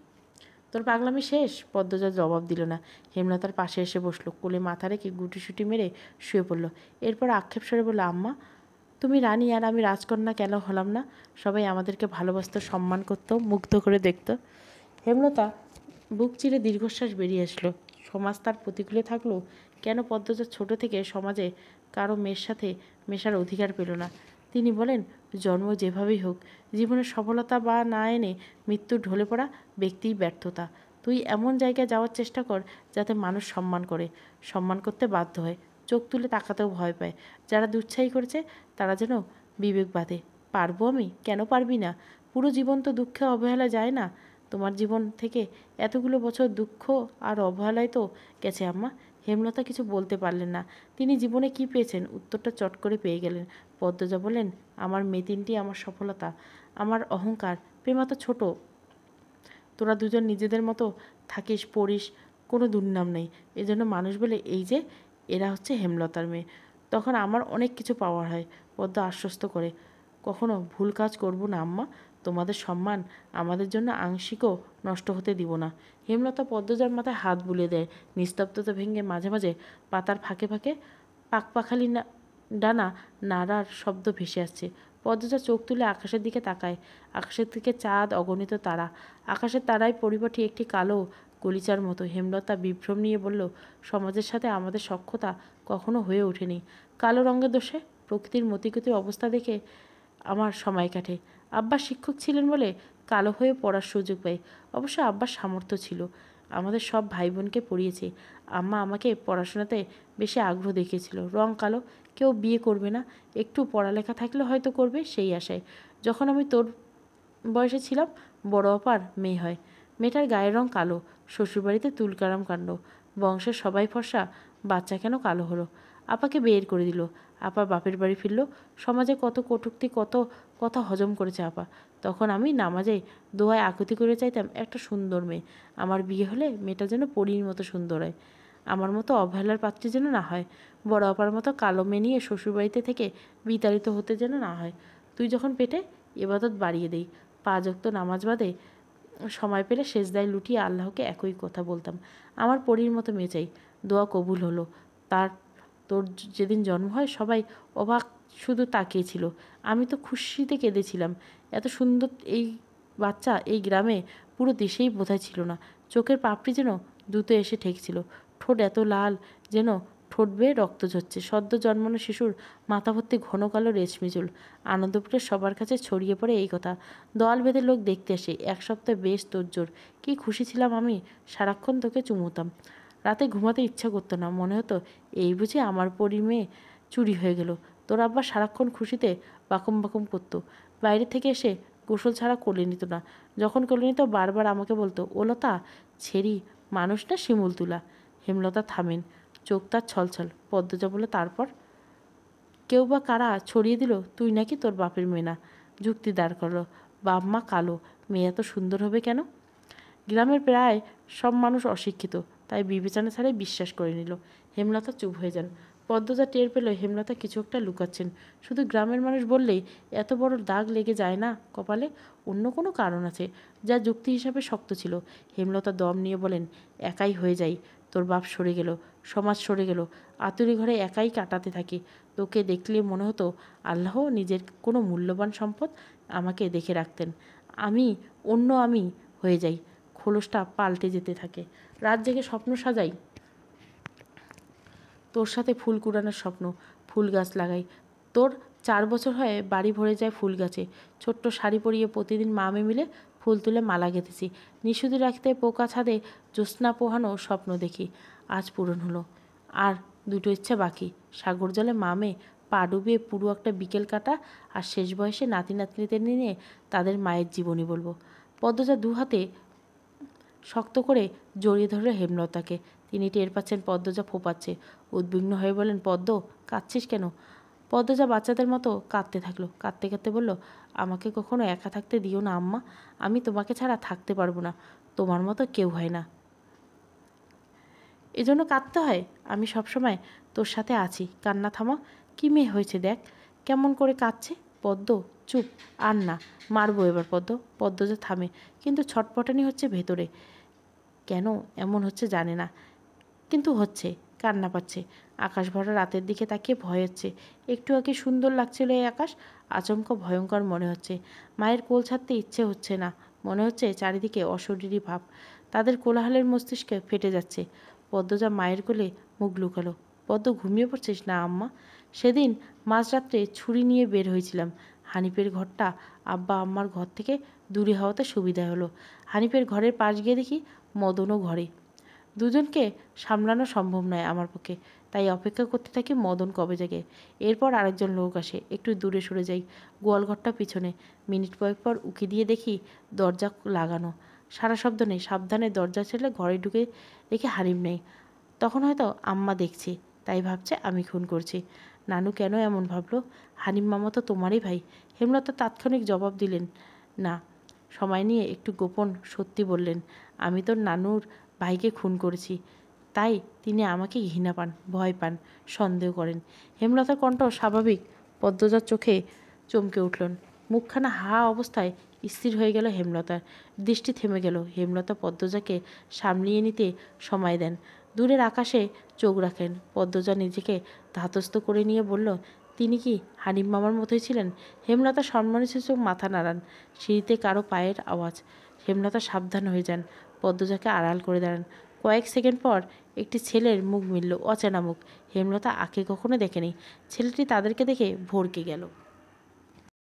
তোর পাগলামি শেষ? পদ্মজা জবাব দিল না। হেমলতার পাশে এসে বসলো, কোলে মাথা রেখে গুটিসুটি মেরে শুয়ে পড়ল। এরপর আক্ষেপ স্বরে বলল, আম্মা তুমি রানী আর আমি রাজকন্যা কেন হলাম না? সবাই আমাদেরকে ভালোবাসত, সম্মান করতো, মুগ্ধ করে দেখত। হেমলতা বুক চিরে দীর্ঘশ্বাস বেরিয়ে আসলো। সমাজ তার প্রতিকূলে থাকলো কেন পদ্মজা ছোট থেকে সমাজে কারো মেয়ের সাথে মেশার অধিকার পেল না? তিনি বলেন, জন্ম যেভাবেই হোক, জীবনের সফলতা বা না এনে মৃত্যুর ঢলে পড়া ব্যক্তিই ব্যর্থতা। তুই এমন জায়গায় যাওয়ার চেষ্টা কর যাতে মানুষ সম্মান করে, সম্মান করতে বাধ্য হয়, চোখ তুলে তাকাতেও ভয় পায়। যারা দুঃসাহী করেছে তারা যেন বিবেক বাঁধে। পারবো আমি? কেন পারবি না? পুরো জীবন তো দুঃখে অবহেলা যায় না। তোমার জীবন থেকে এতগুলো বছর দুঃখ আর অবহেলায় তো গেছে আম্মা। হেমলতা কিছু বলতে পারলেন না। তিনি জীবনে কি পেয়েছেন উত্তরটা চট করে পেয়ে গেলেন। পদ্মজা বলেন, আমার মেয়ে তিনটি আমার সফলতা, আমার অহংকার। প্রেমা তো ছোট, তোরা দুজন নিজেদের মতো থাকিস, পড়িস, কোনো দুর্নাম নেই। এজন্য মানুষ বলে এই যে এরা হচ্ছে হেমলতার মেয়ে। তখন আমার অনেক কিছু পাওয়ার হয়। পদ্ম আশ্বস্ত করে, কখনো ভুল কাজ করব না আম্মা। তোমাদের সম্মান আমাদের জন্য আংশিকও নষ্ট হতে দিব না। হেমলতা পদ্মজার মাথায় হাত বুলিয়ে দেয়। নিস্তব্ধতা ভেঙে মাঝে মাঝে পাতার ফাঁকে ফাঁকে পাখপাখালি ডানা নাড়ার শব্দ ভেসে আসছে। পদ্মজা চোখ তুলে আকাশের দিকে তাকায়। আকাশের দিকে চাঁদ, অগণিত তারা। আকাশের তারায় পরিপাটি একটি কালো গলিচার মতো। হেমলতা বিভ্রম নিয়ে বলল, সমাজের সাথে আমাদের সখ্যতা কখনো হয়ে ওঠেনি। কালো রঙের দোষে প্রকৃতির মতিগতির অবস্থা দেখে আমার সময় কাটে। আব্বা শিক্ষক ছিলেন বলে কালো হয়ে পড়ার সুযোগ পাই। অবশ্য আব্বার সামর্থ্য ছিল, আমাদের সব ভাই বোনকে পড়িয়েছে। আম্মা আমাকে পড়াশোনাতে বেশি আগ্রহ দেখিয়েছিল। রং কালো, কেউ বিয়ে করবে না, একটু পড়ালেখা থাকলে হয়তো করবে সেই আশায়। যখন আমি তোর বয়সে ছিলাম, বড় আপার মেয়ে হয়। মেয়েটার গায়ের রং কালো, শ্বশুরবাড়িতে তুলকারাম কাণ্ড। বংশের সবাই ফর্সা, বাচ্চা কেন কালো হলো? আপাকে বের করে দিল। আপা বাপের বাড়ি ফিরল। সমাজে কত কটূক্তি, কত কথা হজম করেছে আপা। তখন আমি নামাজে দোয়ায় আকুতি করে চাইতাম একটা সুন্দর মেয়ে। আমার বিয়ে হলে মেয়েটা যেন পরীর মতো সুন্দর হয়, আমার মতো অবহেলার পাত্রী যেন না হয়, বড় আপার মতো কালো মেয়ে নিয়ে শ্বশুরবাড়িতে থেকে বিতাড়িত হতে যেন না হয়। তুই যখন পেটে, ইবাদত বাড়িয়ে দেই, 5 ওয়াক্ত নামাজ বাদে সময় পেলে সেজদায় লুটিয়ে আল্লাহকে একই কথা বলতাম, আমার পরীর মতো মেয়ে চাই। দোয়া কবুল হলো। তোর যেদিন জন্ম হয় সবাই অবাক শুধু তাকিয়েছিল। আমি তো খুশিতে কেঁদেছিলাম। এত সুন্দর এই বাচ্চা এই গ্রামে, পুরো দেশেই বোধহয় ছিল না। চোখের পাপড়ি যেন দ্রুত এসে ঠেকছিল। ঠোঁট এত লাল যেন ঠোঁট বেয়ে রক্ত ঝরছে। সদ্য জন্মানো শিশুর মাথা ভর্তি ঘন কালো রেশমি চুল। আনন্দপুরে সবার কাছে ছড়িয়ে পড়ে এই কথা। দল বেঁধে লোক দেখতে আসে। 1 সপ্তাহ বেশ তোড়জোড়। কি খুশি ছিলাম আমি, সারাক্ষণ তোকে চুমুতাম। রাতে ঘুমাতে ইচ্ছা করতো না, মনে হতো এই বুঝি আমার পরী মেয়ে চুরি হয়ে গেল। তোর আব্বা সারাক্ষণ খুশিতে বাকম বাকম করতো। বাইরে থেকে এসে গোসল ছাড়া কোলে নিত না, যখন কোলে নিত বারবার আমাকে বলতো, ও লতা ছেড়ি, মানুষ না শিমুল তুলা। হেমলতা থামেন, চোখ তার ছলছল। পদ্মজা বলে, তারপর? কেউ বা কারা ছড়িয়ে দিল তুই নাকি তোর বাপের মেয়ে না। যুক্তি দাঁড় করলো, বাপ মা কালো, মেয়ে এত সুন্দর হবে কেন? গ্রামের প্রায় সব মানুষ অশিক্ষিত, তাই বিবেচনা ছাড়াই বিশ্বাস করে নিল। হেমলতা চুপ হয়ে যান। পদ্মজা টের পেল হেমলতা কিছু একটা লুকাচ্ছেন। শুধু গ্রামের মানুষ বললেই এত বড় দাগ লেগে যায় না কপালে, অন্য কোনো কারণ আছে যা যুক্তি হিসাবে শক্ত ছিল। হেমলতা দম নিয়ে বলেন, একাই হয়ে যাই। তোর বাপ সরে গেল, সমাজ সরে গেল, আতুরি ঘরে একাই কাটাতে থাকি। তোকে দেখলে মনে হতো আল্লাহ নিজের কোনো মূল্যবান সম্পদ আমাকে দেখে রাখতেন। আমি হয়ে যাই। খোলসটা পাল্টে যেতে থাকে। রাত জেগে স্বপ্ন সাজাই, তোর সাথে ফুল কুড়ানোর স্বপ্ন, ফুল গাছ লাগাই। তোর 4 বছর হয়ে বাড়ি ভরে যায় ফুল গাছে। ছোট্ট শাড়ি পরিয়ে প্রতিদিন মা আমি মিলে ফুল তুলে মালা গেঁথেছি। নিশুতি রাখতে পোকা ছাদে জ্যোৎস্না পোহানো স্বপ্ন দেখি, আজ পূরণ হলো। আর দুটো ইচ্ছা বাকি, সাগর জলে মামে পা ডুবিয়ে পুরো একটা বিকেল কাটা, আর শেষ বয়সে নাতি নাতনিদের নিয়ে তাদের মায়ের জীবনী বলবো। পদ্মজা দু হাতে শক্ত করে জড়িয়ে ধরল হেমলতাকে। তিনি টের পাচ্ছেন পদ্মজা ফোপাচ্ছে। উদ্বিগ্ন হয়ে বলেন, পদ্ম, কাঁদছিস কেন? পদ্মজা বাচ্চাদের মতো কাঁদতে থাকলো। কাঁদতে কাঁদতে বলল, আমাকে কখনো একা থাকতে দিও না আম্মা, আমি তোমাকে ছাড়া থাকতে পারবো না। তোমার মতো কেউ হয় না, এজন্য কাঁদতে হয়। আমি সবসময় তোর সাথে আছি, কান্না থামা। কি মেয়ে হয়েছে দেখ, কেমন করে কাঁদছে। পদ্ম চুপ, আর না, মারবো এবার পদ্ম। পদ্মজা থামে, কিন্তু ছটপটানি হচ্ছে ভেতরে। কেন এমন হচ্ছে জানে না, কিন্তু হচ্ছে। কান্না পাচ্ছে। আকাশ ভরা রাতের দিকে তাকিয়ে ভয় হচ্ছে। একটু আগে সুন্দর লাগছিল এই আকাশ, আচমকা ভয়ঙ্কর মনে হচ্ছে। মায়ের কোল ছাড়তে ইচ্ছে হচ্ছে না, মনে হচ্ছে চারিদিকে অশরীরী ভাব। তাদের কোলাহলের মস্তিষ্কে ফেটে যাচ্ছে। পদ্মজা মায়ের কোলে মুখ লুকালো। পদ্ম, ঘুমিয়ে পড়ছিস না আম্মা? সেদিন মাঝরাত্রে ছুরি নিয়ে বের হয়েছিলাম। হানিফের ঘরটা আব্বা আম্মার ঘর থেকে দূরে হওয়াতে সুবিধা হলো। হানিফের ঘরের পাশ গিয়ে দেখি মদনও ঘরে। দুজনকে সামলানো সম্ভব নয় আমার পক্ষে, তাই অপেক্ষা করতে থাকি মদন কবে জাগে। এরপর আরেকজন লোক আসে, একটু দূরে সরে যাই। গোয়ালঘরটা পিছনে। মিনিট কয়েক পর উকি দিয়ে দেখি দরজা লাগানো, সারা শব্দ নেই। সাবধানে দরজা ছেড়ে ঘরে ঢুকে দেখি হারিম নেই। তখন হয়তো আম্মা দেখছে, তাই ভাবছে আমি খুন করছি। নানু কেন এমন ভাবলো? হানিম মামা তো তোমারই ভাই। হেমলতা তাৎক্ষণিক জবাব দিলেন না, সময় নিয়ে একটু গোপন সত্যি বললেন, আমি তোর নানুর ভাইকে খুন করেছি। তাই তিনি আমাকে ঘৃণা পান, ভয় পান, সন্দেহ করেন। হেমলতার কণ্ঠ স্বাভাবিক। পদ্মজার চোখে চমকে উঠলেন। মুখখানা হা অবস্থায় স্থির হয়ে গেল হেমলতার। দৃষ্টি থেমে গেল। হেমলতা পদ্মজাকে সামলিয়ে নিতে সময় দেন। দূরের আকাশে চোখ রাখেন। পদ্মজা নিজেকে ধাতস্থ করে নিয়ে বলল, তিনি কি হানিফ মামার মতোই ছিলেন? হেমলতা সম্মানিত মাথা নাড়ান। সিঁড়িতে কারো পায়ের আওয়াজ। হেমলতা সাবধান হয়ে যান, পদ্মজাকে আড়াল করে দাঁড়ান। কয়েক সেকেন্ড পর একটি ছেলের মুখ মিলল, অচেনা মুখ। হেমলতা আগে কখনো দেখেনি। ছেলেটি তাদেরকে দেখে ভড়কে গেল।